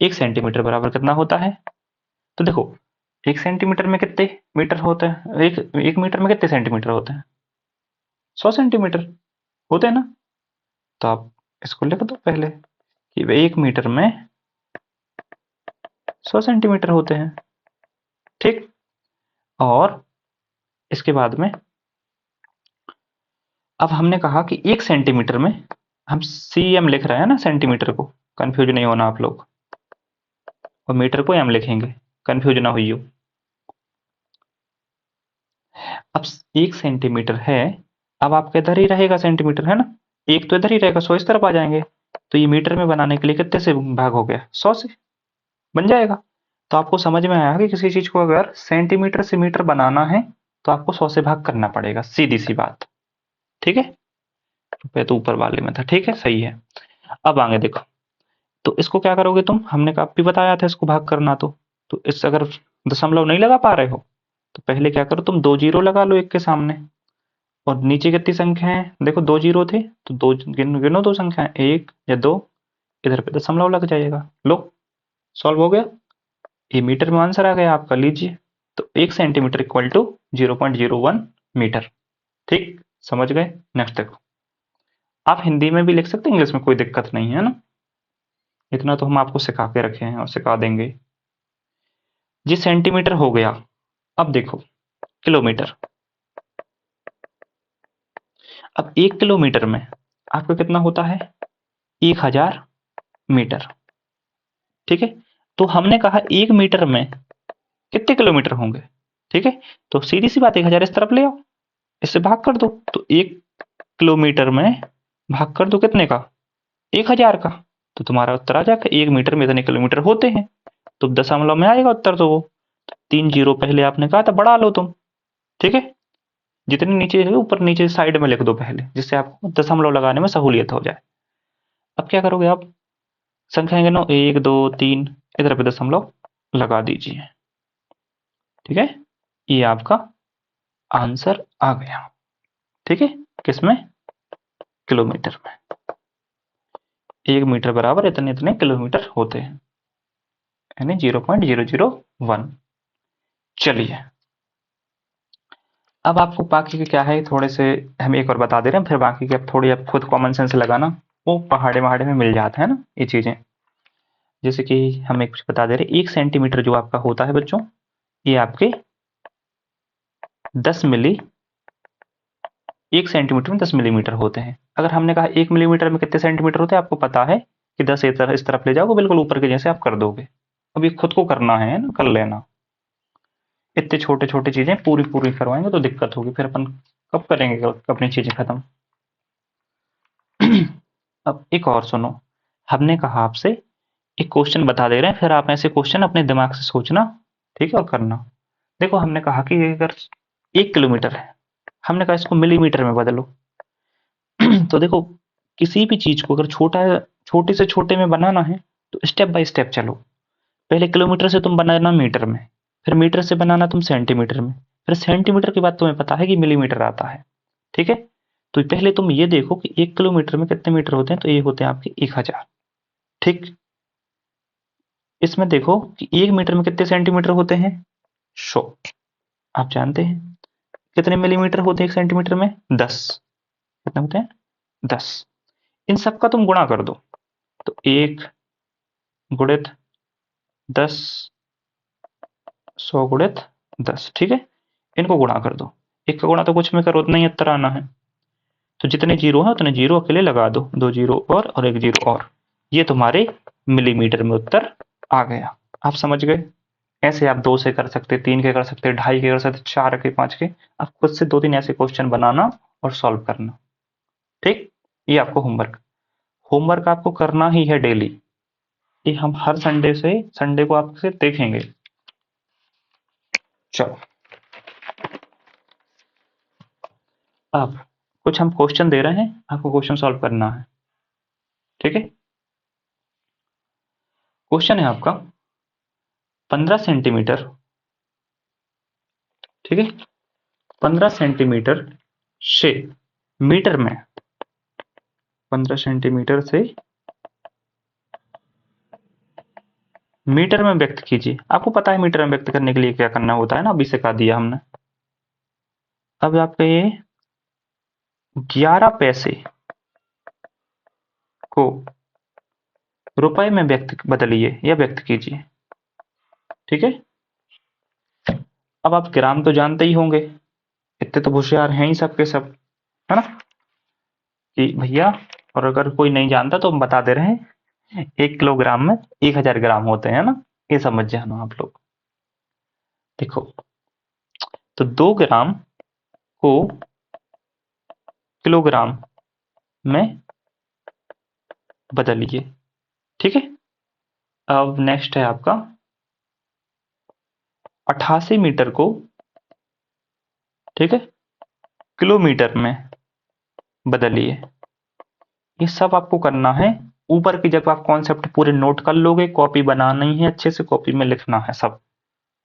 1 सेंटीमीटर बराबर कितना होता है? तो देखो, 1 सेंटीमीटर में कितने मीटर होते हैं, एक मीटर में कितने सेंटीमीटर होते हैं? 100 सेंटीमीटर होते हैं ना। तो आप इसको लिख दो पहले कि 1 मीटर में 100 सेंटीमीटर होते हैं, ठीक। और इसके बाद में अब हमने कहा कि 1 सेंटीमीटर में हम cm लिख रहे हैं ना, सेंटीमीटर को, कंफ्यूज नहीं होना आप लोग, और मीटर को m लिखेंगे, कंफ्यूज ना हुई हो। अब 1 सेंटीमीटर है, अब आपका इधर ही रहेगा सेंटीमीटर, है ना, एक तो इधर ही रहेगा, 100 इस तरफ आ जाएंगे, तो ये मीटर में बनाने के लिए कितने से भाग हो गया? 100 से बन जाएगा। तो आपको समझ में आया कि किसी चीज को अगर सेंटीमीटर से मीटर बनाना है तो आपको 100 से भाग करना पड़ेगा, सीधी सी बात, ठीक है। रुपये तो ऊपर वाले में था, ठीक है, सही है। अब आगे देखो, तो इसको क्या करोगे तुम, हमने काफी बताया था इसको भाग करना, तो इस अगर दशमलव नहीं लगा पा रहे हो तो पहले क्या करो, तुम 2 जीरो लगा लो एक के सामने, और नीचे कितनी संख्या है देखो, 2 जीरो थे तो दो गिनो 2 संख्याएं, 1 या 2, इधर पे दशमलव लग जाएगा। लो, सॉल्व हो गया, ये मीटर में आंसर आ गया आपका, लीजिए। तो 1 सेंटीमीटर इक्वल टू 0.01 मीटर, ठीक, समझ गए। नेक्स्ट देखो, आप हिंदी में भी लिख सकते हैं, इंग्लिश में कोई दिक्कत नहीं है ना, इतना तो हम आपको सिखा के रखे हैं और सिखा देंगे। जी सेंटीमीटर हो गया, अब देखो किलोमीटर। अब 1 किलोमीटर में आपका कितना होता है? 1000 मीटर, ठीक है। तो हमने कहा 1 मीटर में कितने किलोमीटर होंगे, ठीक है। तो सीधी सी बात, 1000 इस तरफ ले आओ, इससे भाग कर दो, तो 1 किलोमीटर में भाग कर दो कितने का? 1000 का। तो तुम्हारा उत्तर आ जाएगा 1 मीटर में इतने किलोमीटर होते हैं, तो दशमलव में आएगा उत्तर, तो वो 3 जीरो पहले आपने कहा था बढ़ा लो तुम, ठीक है। जितने नीचे है ऊपर नीचे साइड में लिख दो पहले, जिससे आपको दशमलव लगाने में सहूलियत हो जाए। अब क्या करोगे आप, संख्या गिनो, 1 2 3, इधर पे दशमलव लगा दीजिए, ठीक है। ये आपका आंसर आ गया, ठीक है। किसमें? किलोमीटर में। 1 मीटर बराबर इतने इतने किलोमीटर होते हैं, यानी 0.001। चलिए, अब आपको बाकी के क्या है, थोड़े से हम एक और बता दे रहे हैं, फिर बाकी के अब थोड़ी आप खुद कॉमन सेंस लगाना, वो पहाड़े वहाड़े में मिल जाते हैं ना ये चीजें। जैसे कि हम एक कुछ बता दे रहे, 1 सेंटीमीटर जो आपका होता है बच्चों, ये आपके 10 मिली, 1 सेंटीमीटर में 10 मिलीमीटर होते हैं। अगर हमने कहा 1 मिलीमीटर में कितने सेंटीमीटर होते हैं, आपको पता है कि 10 इस तरफ ले जाओगे, बिल्कुल ऊपर के जैसे आप कर दोगे। अब ये खुद को करना है ना, कर लेना। इतने छोटे छोटे चीजें पूरी पूरी करवाएंगे तो दिक्कत होगी, फिर अपन कब करेंगे अपनी चीजें खत्म। अब एक और सुनो, हमने कहा आपसे एक क्वेश्चन बता दे रहे हैं, फिर आप ऐसे क्वेश्चन अपने दिमाग से सोचना, ठीक है, और करना। देखो हमने कहा कि अगर 1 किलोमीटर है, हमने कहा इसको मिलीमीटर में बदलो। तो देखो किसी भी चीज को अगर छोटे से छोटे में बनाना है तो स्टेप बाय स्टेप चलो। पहले किलोमीटर से तुम बनाना मीटर में, फिर मीटर से बनाना तुम सेंटीमीटर में, फिर सेंटीमीटर के बाद तुम्हें पता है कि मिलीमीटर आता है। ठीक है, तो पहले तुम ये देखो कि 1 किलोमीटर में कितने मीटर होते हैं, तो ये होते हैं आपके 1000। ठीक, इसमें देखो कि 1 मीटर में कितने सेंटीमीटर होते हैं, 100। आप जानते हैं कितने मिलीमीटर होते हैं 1 सेंटीमीटर में, 10। कितने होते हैं, 10। इन सबका तुम गुणा कर दो, तो 1 गुणित 10, 100 गुणित 10। ठीक है, इनको गुणा कर दो। एक का गुणा तो कुछ में करो, उतना ही उत्तर आना है। तो जितने जीरो हैं उतने जीरो अकेले लगा दो, 2 जीरो और 1 जीरो और, ये तुम्हारे मिलीमीटर में उत्तर आ गया। आप समझ गए। ऐसे आप 2 से कर सकते, 3 के कर सकते, 2.5 के कर सकते, 4 के, 5 के। आप खुद से 2-3 ऐसे क्वेश्चन बनाना और सॉल्व करना। ठीक, ये आपको होमवर्क होमवर्क आपको करना ही है डेली। ये हम हर संडे को आपसे देखेंगे। चलो, अब कुछ हम क्वेश्चन दे रहे हैं, आपको क्वेश्चन सॉल्व करना है। ठीक है, क्वेश्चन है आपका 15 सेंटीमीटर। ठीक है, 15 सेंटीमीटर से मीटर में, 15 सेंटीमीटर से मीटर में व्यक्त कीजिए। आपको पता है मीटर में व्यक्त करने के लिए क्या करना होता है ना, अभी सिखा दिया हमने। अब आपका ये 11 पैसे को रुपए में बदलिए या व्यक्त कीजिए। ठीक है, अब आप ग्राम तो जानते ही होंगे, इतने तो होशियार हैं ही सबके सब, है ना, कि भैया, और अगर कोई नहीं जानता तो हम बता दे रहे हैं, 1 किलोग्राम में 1000 ग्राम होते हैं ना, ये समझ जाना आप लोग। देखो, तो 2 ग्राम को किलोग्राम में बदलिए। ठीक है, अब नेक्स्ट है आपका 88 मीटर को, ठीक है, किलोमीटर में बदलिए। ये सब आपको करना है। ऊपर की जब आप कॉन्सेप्ट पूरे नोट कर लोगे, कॉपी बनाना ही है, अच्छे से कॉपी में लिखना है सब,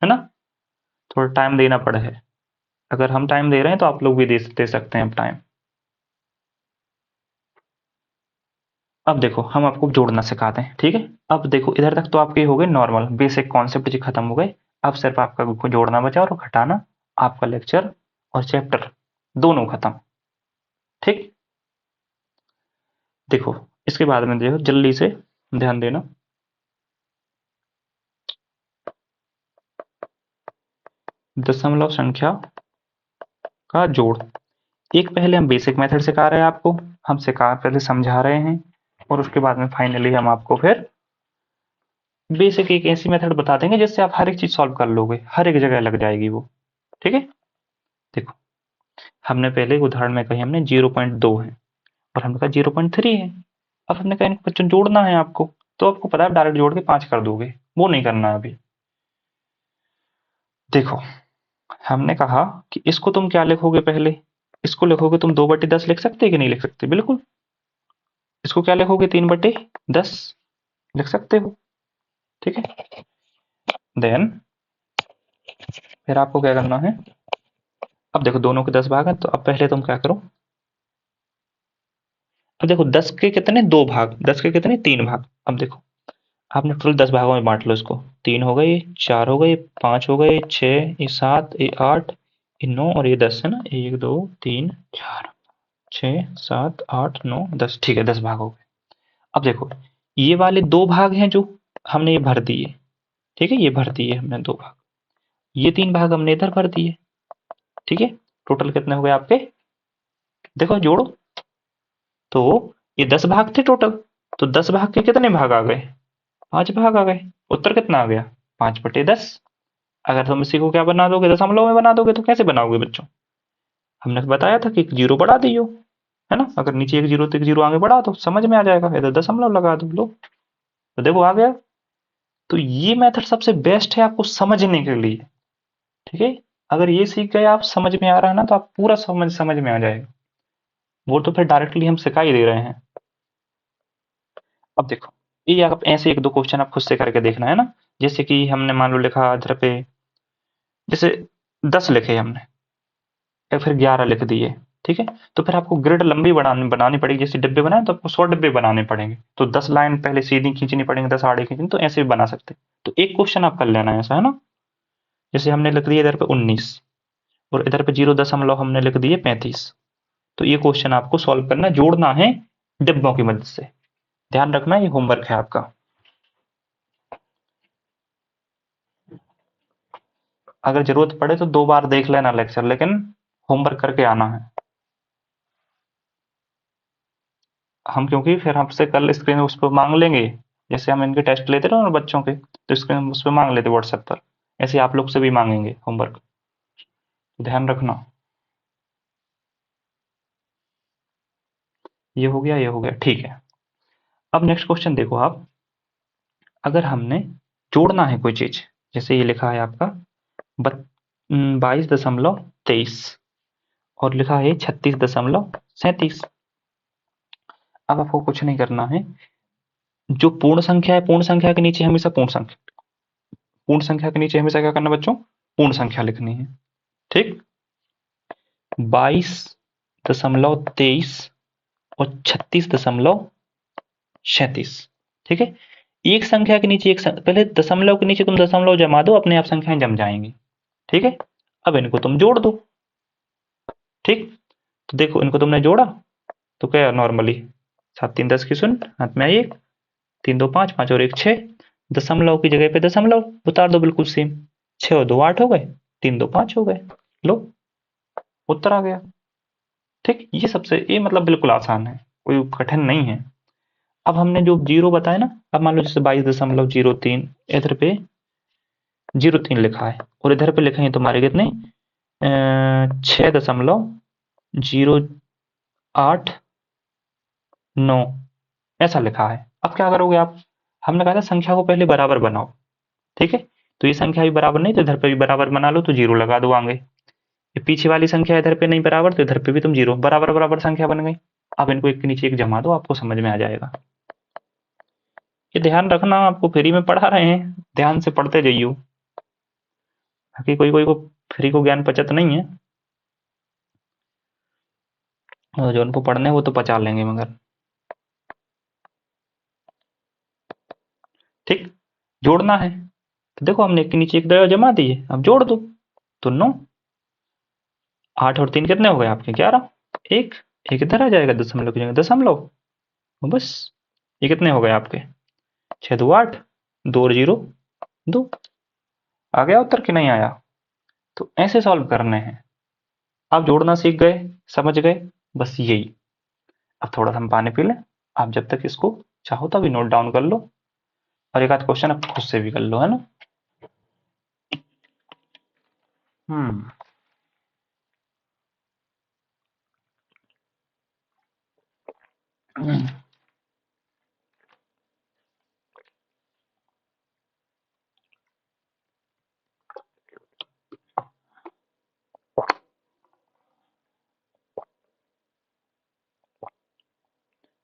है ना। थोड़ा टाइम देना पड़ा है, अगर हम टाइम दे रहे हैं तो आप लोग भी दे सकते हैं टाइम। अब देखो हम आपको जोड़ना सिखाते हैं। ठीक है, अब देखो इधर तक तो आपके हो गए नॉर्मल बेसिक कॉन्सेप्ट जी खत्म हो गए। अब सिर्फ आपका जोड़ना बचा और घटाना, आपका लेक्चर और चैप्टर दोनों खत्म। ठीक, देखो इसके बाद में देखो जल्दी से ध्यान देना। दशमलव संख्या का जोड़, एक पहले हम बेसिक मेथड सिखा रहे हैं आपको, हम सिखा पहले समझा रहे हैं, और उसके बाद में फाइनली हम आपको फिर बेसिक एक ऐसी मेथड बता देंगे जिससे आप हर एक चीज सॉल्व कर लोगे, हर एक जगह लग जाएगी वो। ठीक है, देखो हमने पहले उदाहरण में कही हमने 0.2 है और हमने कहा 0.3 है। अब हमने कहा इनको बच्चों जोड़ना है आपको, तो आपको पता है डायरेक्ट जोड़ के 5 कर दोगे, वो नहीं करना है अभी। देखो हमने कहा कि इसको तुम क्या लिखोगे, पहले इसको लिखोगे तुम 2/10 लिख सकते कि नहीं लिख सकते, बिल्कुल। इसको क्या लिखोगे, 3/10 लिख सकते हो। ठीक है, देन फिर आपको क्या करना है, अब देखो दोनों के 10 भाग हैं, तो अब पहले तुम क्या करो, अब देखो 10 के कितने 2 भाग, 10 के कितने 3 भाग। अब देखो आपने टोटल 10 भागों में बांट लो इसको, 3 हो गए, 4 हो गए, 5 हो गए, 6, ये 7, ये 8, ये 9 और ये 10 है ना, 1 2 3 4 6 7 8 9 10। ठीक है, 10 भाग हो गए। अब देखो ये वाले 2 भाग हैं जो हमने ये भर दिए। ठीक है, ये भर दिए हमने 2 भाग, ये 3 भाग हमने इधर भर दिए। ठीक है, टोटल कितने हो गए आपके, देखो जोड़ो, तो ये 10 भाग थे टोटल, तो 10 भाग के कितने भाग आ गए, 5 भाग आ गए। उत्तर कितना आ गया, 5/10। अगर तुम इसी को क्या बना दोगे, दशमलव में बना दोगे, तो कैसे बनाओगे बच्चों, हमने बताया था कि एक जीरो बढ़ा दियो, है ना, अगर नीचे एक जीरो तो एक जीरो आगे बढ़ा दो, समझ में आ जाएगा, इधर दशमलव लगा दो लो। तो देखो आ गया। तो ये मेथड सबसे बेस्ट है आपको समझने के लिए, ठीक है। अगर ये सीख गए आप, समझ में आ रहा है ना, तो आप पूरा समझ समझ में आ जाएगा। वो तो फिर डायरेक्टली हम सिखा ही दे रहे हैं। अब देखो, ये आप ऐसे एक दो क्वेश्चन आप खुद से करके देखना है ना। जैसे कि हमने मान लो लिखा इधर पे, जैसे 10 लिखे हमने या फिर 11 लिख दिए, ठीक है। तो फिर आपको ग्रिड लंबी बनानी बनानी पड़ेगी। जैसे डिब्बे बनाए तो आपको 100 डिब्बे बनाने पड़ेंगे, तो 10 लाइन पहले सीधी खींचनी पड़ेंगी, 10 आड़े खींचनी, तो ऐसे भी बना सकते हैं। तो एक क्वेश्चन आप कर लेना है ऐसा, है ना। जैसे हमने लिख दिया इधर पे 19 और इधर पे 0 दशमलव हमने लिख दिए 35। तो ये क्वेश्चन आपको सॉल्व करना, जोड़ना है डिब्बों की मदद से। ध्यान रखना ये होमवर्क है आपका। अगर जरूरत पड़े तो 2 बार देख लेना लेक्चर, लेकिन होमवर्क करके आना है। हम क्योंकि फिर हमसे कल स्क्रीन उस पर मांग लेंगे। जैसे हम इनके टेस्ट लेते रहो ना बच्चों के, तो स्क्रीन उस पर मांग लेते व्हाट्सएप पर। ऐसे आप लोग से भी मांगेंगे होमवर्क, ध्यान रखना। ये हो गया, ये हो गया, ठीक है। अब नेक्स्ट क्वेश्चन देखो आप। अगर हमने जोड़ना है कोई चीज, जैसे ये लिखा है आपका 22.23 और लिखा है 36.37। अब आपको कुछ नहीं करना है। जो पूर्ण संख्या है, पूर्ण संख्या के नीचे हमेशा पूर्ण संख्या के नीचे हमेशा क्या करना बच्चों, पूर्ण संख्या लिखनी है, ठीक। 22.23 और 36.37, ठीक है। एक संख्या के नीचे पहले दशमलव के नीचे तुम दशमलव जमा दो, अपने आप संख्याएं जम जाएंगी, ठीक है। अब इनको तुम जोड़ दो, ठीक। तो देखो इनको तुमने जोड़ा तो क्या, नॉर्मली 7 3 10 की 0 हाथ में आई एक, 3 2 5, 5 और 1 6। दशमलव की जगह पे दशमलव उतार दो, बिल्कुल सेम। 6 और 2 8 हो गए, 3 2 5 हो गए। लो, उत्तर आ गया, ठीक। ये सबसे, ये मतलब बिल्कुल आसान है, कोई कठिन नहीं है। अब हमने जो जीरो बताया ना, अब मान लो जैसे 22.03 इधर पे 03 लिखा है और इधर पे लिखे हैं तुम्हारे कितने 6.089 ऐसा लिखा है। अब क्या करोगे आप, हमने कहा था संख्या को पहले बराबर बनाओ, ठीक है। तो ये संख्या भी बराबर नहीं, तो इधर पे भी बराबर बना लो, तो जीरो लगा दो आगे। ये पीछे वाली संख्या इधर पे नहीं बराबर, तो इधर पे भी तुम जीरो, बराबर बराबर संख्या बन गई। अब इनको एक के नीचे एक जमा दो, आपको समझ में आ जाएगा। ये ध्यान रखना, आपको फ्री में पढ़ा रहे हैं, ध्यान से पढ़ते जाइयो। बाकी कोई कोई को फ्री को ज्ञान पचत नहीं है, और जो उनको पढ़ने वो तो पचा लेंगे मगर, ठीक। जोड़ना है तो देखो हमने एक के नीचे एक दो जमा दिए, अब जोड़ दो। तो 9, 8 और 3 कितने हो गए आपके 11। एक एक इधर आ जाएगा दशमलव की जगह दशमलव, बस। ये कितने हो गए आपके 6 2 8, 2 और 0 2। आ गया उत्तर कि नहीं आया। तो ऐसे सॉल्व करने हैं। आप जोड़ना सीख गए, समझ गए, बस यही। अब थोड़ा सा हम पानी पी लें। आप जब तक इसको चाहो तो अभी नोट डाउन कर लो, और एक आध क्वेश्चन आप खुद से भी कर लो, है ना। हम्म।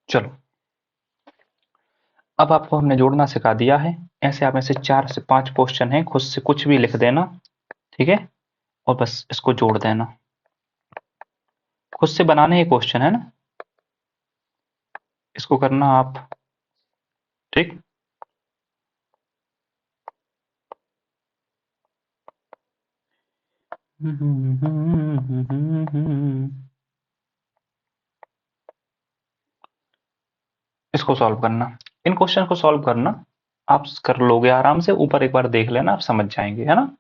चलो, अब आपको हमने जोड़ना सिखा दिया है। ऐसे आप में से 4 से 5 क्वेश्चन हैं, खुद से कुछ भी लिख देना, ठीक है। और बस इसको जोड़ देना, खुद से बनाने ही क्वेश्चन है ना, इसको करना आप, ठीक। इसको सॉल्व करना, इन क्वेश्चन को सॉल्व करना, आप कर लोगे आराम से। ऊपर एक बार देख लेना, आप समझ जाएंगे, है ना।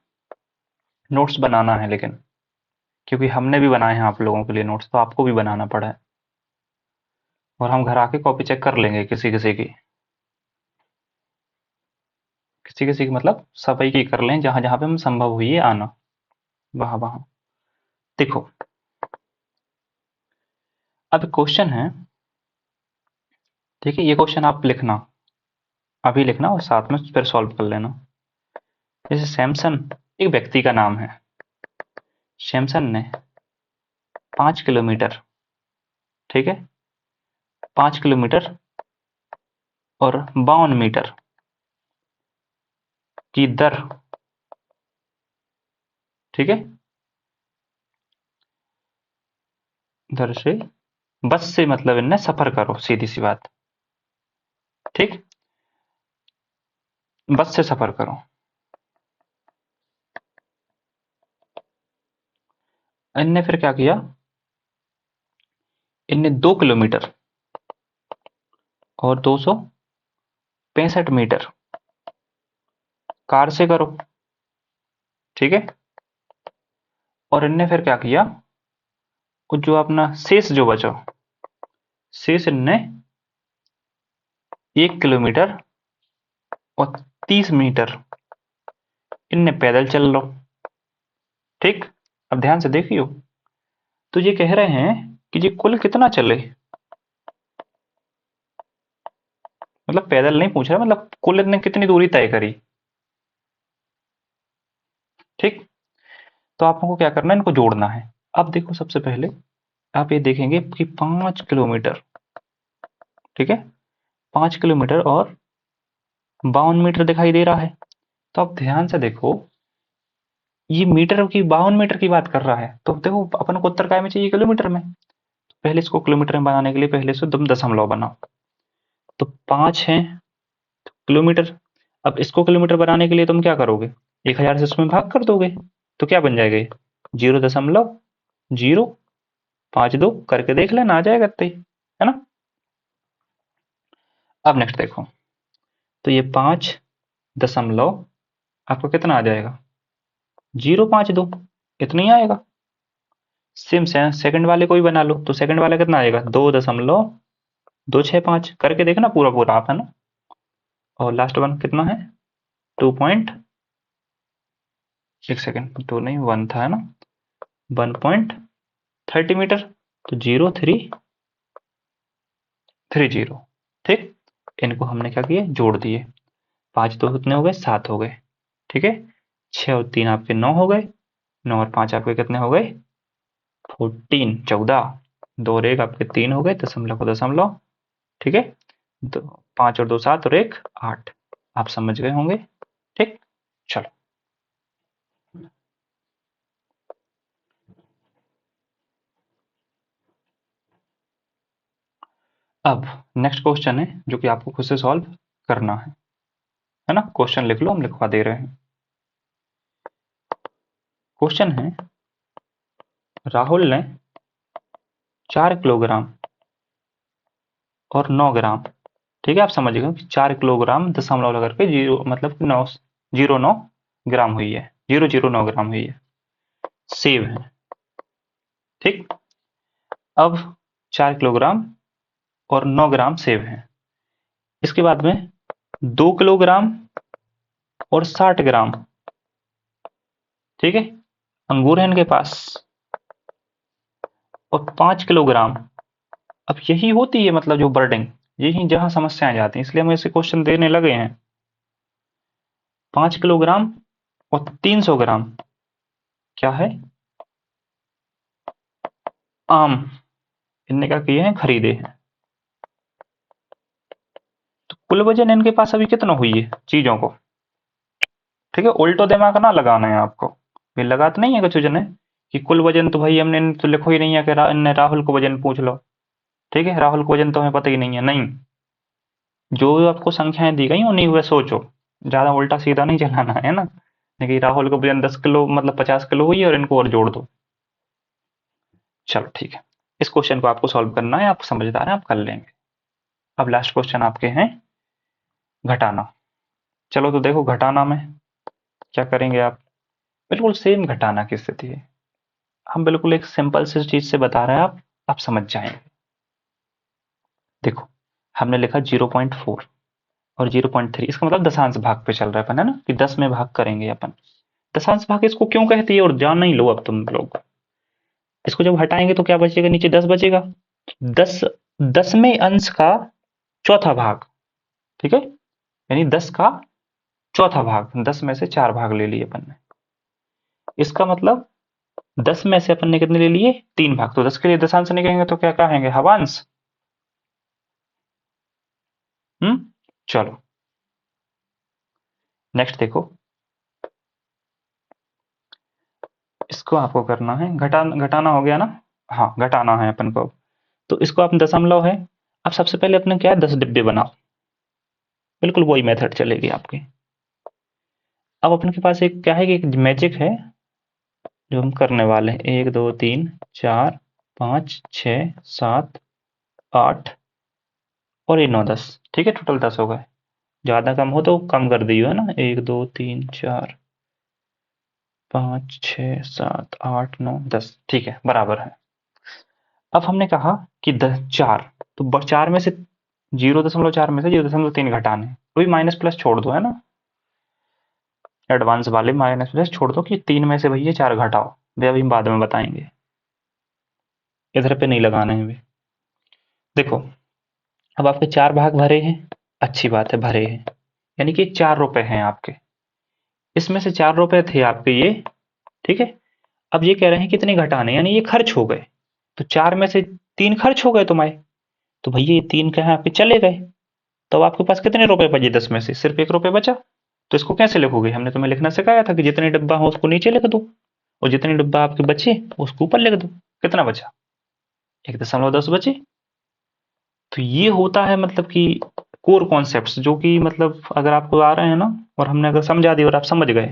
नोट्स बनाना है लेकिन, क्योंकि हमने भी बनाए हैं आप लोगों के लिए नोट्स, तो आपको भी बनाना पड़ा है। और हम घर आके कॉपी चेक कर लेंगे किसी किसी की, किसी किसी की मतलब सफाई की कर लें, जहां जहां पे हम संभव हुई है आना, वहां वहां। देखो, अब क्वेश्चन है, ठीक है। ये क्वेश्चन आप लिखना, अभी लिखना और साथ में फिर सॉल्व कर लेना। जैसे सैमसन एक व्यक्ति का नाम है। सैमसन ने 5 किलोमीटर, ठीक है, 5 किलोमीटर और 52 मीटर की दर, ठीक है, दर से बस से मतलब इनने सफर करो, सीधी सी बात, ठीक, बस से सफर करो। इनने फिर क्या किया, इनने 2 किलोमीटर और 265 मीटर कार से करो, ठीक है। और इनने फिर क्या किया, कुछ जो अपना शेष जो बचा, शेष इनने 1 किलोमीटर और 30 मीटर इनने पैदल चल लो, ठीक। अब ध्यान से देखियो, तो ये कह रहे हैं कि ये कुल कितना चले, मतलब पैदल नहीं पूछ रहा, मतलब कुल इतने कितनी दूरी तय करी, ठीक। तो आपको क्या करना है, इनको जोड़ना है। अब देखो सबसे पहले आप ये देखेंगे कि 5 किलोमीटर, ठीक है, 5 किलोमीटर और 52 मीटर दिखाई दे रहा है। तो आप ध्यान से देखो, ये मीटर की 52 मीटर की बात कर रहा है, तो देखो अपन को उत्तर काय में चाहिए, किलोमीटर में। पहले इसको किलोमीटर में बनाने के लिए पहले से तुम दशमलव बनाओ। तो 5 है किलोमीटर। अब इसको किलोमीटर बनाने के लिए तुम क्या करोगे, 1000 से इसमें भाग कर दोगे, तो क्या बन जाएगा, 0.052 करके देख लेना, आ जाएगा इतना ही, है ना। अब नेक्स्ट देखो, तो ये 5 दशमलव आपको कितना आ जाएगा, 052, इतना ही आएगा। सेम सेकंड वाले को भी बना लो, तो सेकंड वाला कितना आएगा, 2.265 करके देखना पूरा पूरा आप, है ना। और लास्ट वन कितना है, 2 पॉइंट, एक सेकेंड, 2 नहीं 1 था, है ना, 1.30 मीटर, तो 0330, ठीक। इनको हमने क्या किया, जोड़ दिए, 5 तो कितने हो गए, 7 हो गए, ठीक है। 6 और 3 आपके 9 हो गए, 9 और 5 आपके कितने हो गए, 14, 14, 2 और 1 आपके 3 हो गए, दशमलव को दशमलव, ठीक है। 5 और 2 7 और 1 8, आप समझ गए होंगे, ठीक। चलो अब नेक्स्ट क्वेश्चन है जो कि आपको खुद से सॉल्व करना है ना। क्वेश्चन लिख लो, हम लिखवा दे रहे हैं। क्वेश्चन है, राहुल ने 4 किलोग्राम और 9 ग्राम, ठीक है, आप समझ गए, 4 किलोग्राम दशमलव लगा करके जीरो, मतलब 9 ग्राम हुई है, 009 ग्राम हुई है, सेब है, ठीक। अब 4 किलोग्राम और 9 ग्राम सेब है। इसके बाद में 2 किलोग्राम और 60 ग्राम, ठीक है, अंगूर है इनके पास, और 5 किलोग्राम। अब यही होती है मतलब जो बर्डिंग, यही जहां समस्याएं जाती हैं, इसलिए हम ऐसे क्वेश्चन देने लगे हैं। 5 किलोग्राम और 300 ग्राम क्या है, आम, इनने क्या किए हैं, खरीदे हैं। तो कुल वजन इनके पास अभी कितना हुई है चीजों को, ठीक है। उल्टो दिमाग ना लगाना है आपको, ये लगा तो नहीं है कुछ ने कि कुल वजन, तो भाई हमने तो लिखो ही नहीं है कि इनने राहुल को वजन पूछ लो, ठीक है, राहुल को वजन तो हमें पता ही नहीं है, नहीं, जो आपको संख्याएं दी गई उन्हीं हुए सोचो, ज्यादा उल्टा सीधा नहीं चलाना है ना, नहीं राहुल को वजन 10 किलो मतलब 50 किलो हुई है और इनको और जोड़ दो। चलो ठीक है, इस क्वेश्चन को आपको सॉल्व करना है, आप समझदार हैं, आप कर लेंगे। अब लास्ट क्वेश्चन आपके हैं घटाना। चलो तो देखो, घटाना में क्या करेंगे आप, बिल्कुल सेम घटाना की स्थिति है, हम बिल्कुल एक सिंपल सी चीज से बता रहे हैं, आप समझ जाएंगे। देखो हमने लिखा 0.4 और 0.3, इसका मतलब दशांश भाग पे चल रहा है अपन, है ना, कि 10 में भाग करेंगे अपन। दशांश भाग इसको क्यों कहती है और जान नहीं लो अब तुम लोग। इसको जब हटाएंगे तो क्या बचेगा, नीचे 10 बचेगा, 10 10वें अंश का चौथा भाग, ठीक है। यानी 10 का चौथा भाग, 10 में से 4 भाग ले लिए अपन ने। इसका मतलब 10 में से अपन ने कितने ले लिए? 3 भाग। तो 10 के लिए दशांश नहीं कहेंगे तो क्या कहेंगे? हवांश। चलो नेक्स्ट देखो, इसको आपको करना है घटाना हो गया ना? हाँ, घटाना है अपन को। तो इसको आप दशमलव है, अब सबसे पहले अपने क्या है 10 डिब्बे बनाओ, बिल्कुल वही मेथड चलेगी आपकी। अब अपन के पास एक क्या है कि एक मैजिक है जो हम करने वाले हैं। 1 2 3 4 5 6 7 8 और ये 9 10, ठीक है, टोटल 10 हो गए। ज़्यादा कम हो तो कम कर दियो, है ना? 1 2 3 4 5 6 7 8 9 10, ठीक है, बराबर है। अब हमने कहा कि 4, तो 4 में से 0.4 में से 0.3 घटाने, तो भी माइनस प्लस छोड़ दो, है ना? एडवांस वाले माइनस प्लस छोड़ दो कि 3 में से भैया 4 घटाओ, वे अभी हम बाद में बताएंगे, इधर पे नहीं लगाने हैं भी। देखो, अब आपके 4 भाग भरे हैं, अच्छी बात है, भरे हैं, यानी कि 4 रुपए हैं आपके। इसमें से 4 रुपए थे आपके ये, ठीक है। अब ये कह रहे हैं कितने घटाने, यानी ये खर्च हो गए। तो 4 में से 3 खर्च हो गए तुम्हारे, तो भैया ये 3 कहाँ आपके चले गए। तो अब आपके पास कितने रुपए बचे? 10 में से सिर्फ 1 रुपए बचा। तो इसको कैसे लिखोगे? हमने तुम्हें लिखना सिखाया था कि जितने डिब्बा हो उसको नीचे लिख दो, और जितने डिब्बा आपके बचे उसको ऊपर लिख दो। कितना बचा? 1.10 बचे। तो ये होता है मतलब कि कोर कॉन्सेप्ट्स, जो कि मतलब अगर आपको आ रहे हैं ना, और हमने अगर समझा दिया और आप समझ गए,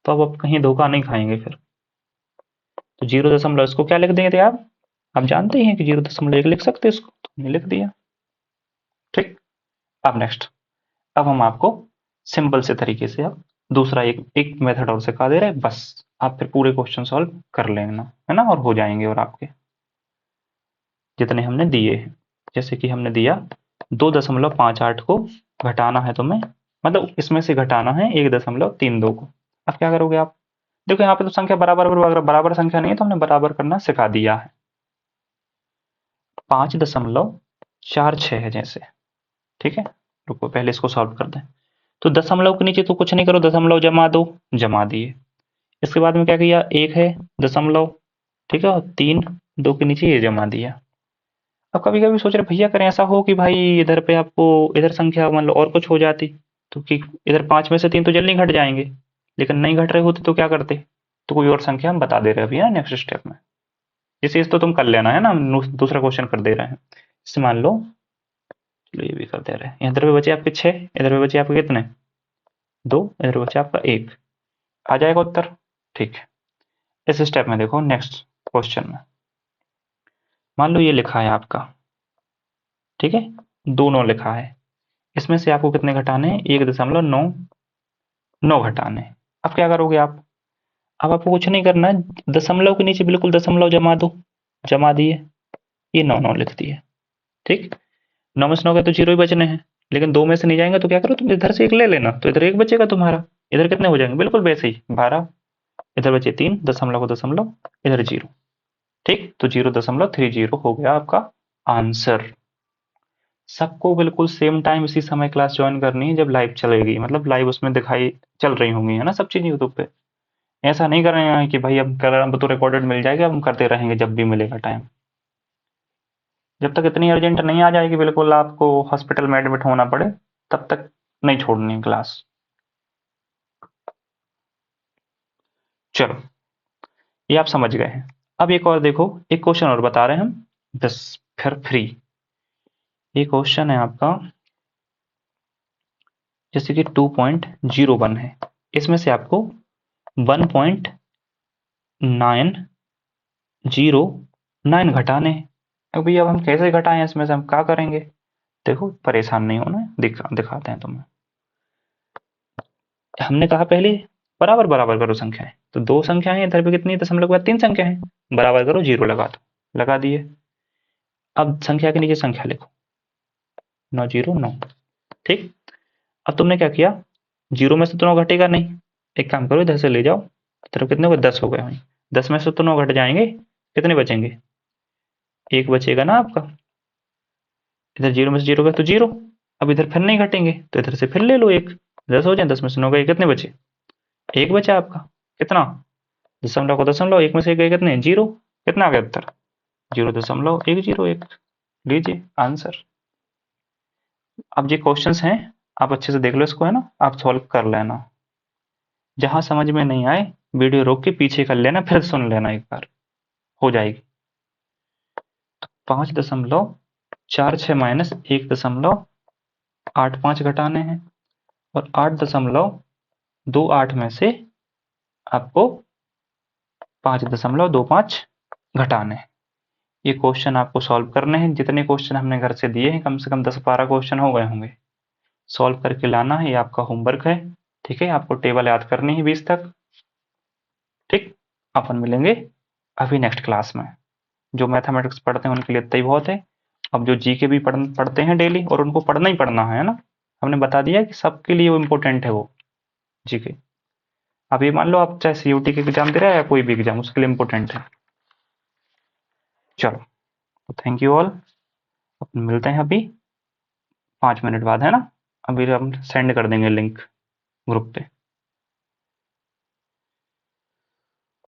तो अब आप कहीं धोखा नहीं खाएंगे फिर। तो 0 इसको क्या लिख देंगे आप जानते ही हैं कि 0.1 लिख सकते हैं इसको, तो हमने लिख दिया, ठीक। अब नेक्स्ट, अब हम आपको सिंपल से तरीके से अब दूसरा एक एक मेथड और सिखा दे रहे हैं, बस आप फिर पूरे क्वेश्चन सॉल्व कर लेना, है ना, और हो जाएंगे। और आपके जितने हमने दिए हैं, जैसे कि हमने दिया 2.58 को घटाना है तुम्हें, मतलब इसमें से घटाना है 1.32 को। अब क्या करोगे आप? देखो यहाँ पे तो संख्या बराबर बराबर बराबर संख्या नहीं है, तो हमने बराबर करना सिखा दिया है। 5.46 है जैसे, ठीक है। रुको पहले इसको सॉल्व कर दें। तो दशमलव के नीचे तो कुछ नहीं करो, दशमलव जमा दो, जमा दिए। इसके बाद में क्या किया? 1 है दशमलव, ठीक है, और 3 2 के नीचे ये जमा दिया। अब कभी कभी सोच रहे भैया करें ऐसा हो कि भाई इधर पे आपको इधर संख्या मान लो और कुछ हो जाती, तो कि इधर 5 में से 3 तो जल्दी घट जाएंगे, लेकिन नहीं घट रहे होते तो क्या करते? तो कोई और संख्या हम बता दे रहे हैं अभी, है नेक्स्ट स्टेप में। ये चीज तो तुम कर लेना, है ना, हम दूसरा क्वेश्चन कर दे रहे हैं। इससे मान लो, चलो ये भी कर दे रहे हैं। इधर पे बचे आपके 6, इधर पे बचे आपके कितने? 2, इधर बचे आपका 1। आ जाएगा उत्तर, ठीक है। इस स्टेप में देखो नेक्स्ट क्वेश्चन में, मान लो ये लिखा है आपका, ठीक है, दोनों लिखा है। इसमें से आपको कितने घटाने हैं? 1.9 घटाने हैं। अब क्या करोगे आप? अब आपको कुछ नहीं करना है, दशमलव के नीचे बिल्कुल दशमलव जमा दो, जमा दिए, ये 9 9 लिख दिए, ठीक। 9 में से 9 के तो 0 ही बचने हैं, लेकिन 2 में से नहीं जाएंगे तो क्या करो, तुम इधर से 1 ले लेना, तो इधर 1 बचेगा तुम्हारा। इधर कितने हो जाएंगे? बिल्कुल वैसे ही 12, इधर बचे 3 दशमलव को दशमलव, इधर 0, ठीक। तो 0.30 हो गया आपका आंसर। सबको बिल्कुल सेम टाइम इसी समय क्लास ज्वाइन करनी है जब लाइव चलेगी, मतलब लाइव उसमें दिखाई चल रही होंगी, है ना, सब चीज़ यूट्यूब पे। ऐसा नहीं कर रहे हैं कि भाई अब कर अब तो रिकॉर्डेड मिल जाएगा, हम करते रहेंगे जब भी मिलेगा टाइम। जब तक इतनी अर्जेंट नहीं आ जाएगी बिल्कुल आपको हॉस्पिटल में एडमिट होना पड़े, तब तक नहीं छोड़नी क्लास। चलो, ये आप समझ गए हैं। अब एक और देखो, एक क्वेश्चन और बता रहे हैं हम, बस फिर फ्री। ये क्वेश्चन है आपका, जैसे कि 2.01 है, इसमें से आपको 1.909 घटाने हैं। अब भैया अब हम कैसे घटाएं, इसमें से हम क्या करेंगे? देखो परेशान नहीं होना है, दिखाते हैं तुम्हें। हमने कहा पहले बराबर बराबर करो संख्याएं, तो 2 संख्याएं इधर पे कितनी दशमलव के बाद 3 संख्या है, बराबर करो, 0 लगा दो, लगा दिए। अब संख्या के नीचे संख्या लिखो, 909, ठीक। अब तुमने क्या किया? 0 में से तो 9 घटेगा नहीं, एक काम करो इधर से ले जाओ, तरफ कितने हुए? 10 हो गए भाई। 10 में से तो 9 घट जाएंगे, कितने बचेंगे? 1 बचेगा ना आपका। इधर 0 में से 0 गया तो 0। अब इधर फिर नहीं घटेंगे तो इधर से फिर ले लो एक, 10 हो जाए, 10 में से 9 गए, कितने बचे? एक बचा आपका, कितना? दशमलव को दशमलव, एक में से गए कितने? 0। कितना आ गया उत्तर? 0.101। लीजिए आंसर। अब ये क्वेश्चंस हैं, आप अच्छे से देख लो इसको, है ना, आप सॉल्व कर लेना। जहां समझ में नहीं आए वीडियो रोक के पीछे कर लेना, फिर सुन लेना एक बार, हो जाएगी। 5.46 माइनस 1.85 घटाने हैं, और 8.28 में से आपको 5.25 घटाने हैं। ये क्वेश्चन आपको सॉल्व करने हैं। जितने क्वेश्चन हमने घर से दिए हैं, कम से कम 10-12 क्वेश्चन हो गए होंगे, सॉल्व करके लाना है, ये आपका होमवर्क है। ठीक है, आपको टेबल याद करनी है 20 तक। ठीक, अपन मिलेंगे अभी नेक्स्ट क्लास में। जो मैथमेटिक्स पढ़ते हैं उनके लिए इतना ही बहुत है। अब जो जीके भी पढ़ते हैं डेली, और उनको पढ़ना ही पढ़ना है ना, हमने बता दिया कि सबके लिए वो इम्पोर्टेंट है वो जीके। अब ये मान लो आप चाहे सीयूटी के एग्जाम दे रहे हैं या कोई भी एग्जाम, उसके लिए इम्पोर्टेंट है। चलो, तो थैंक यू ऑल, अपन मिलते हैं अभी 5 मिनट बाद, है ना। अभी हम सेंड कर देंगे लिंक ग्रुप पे।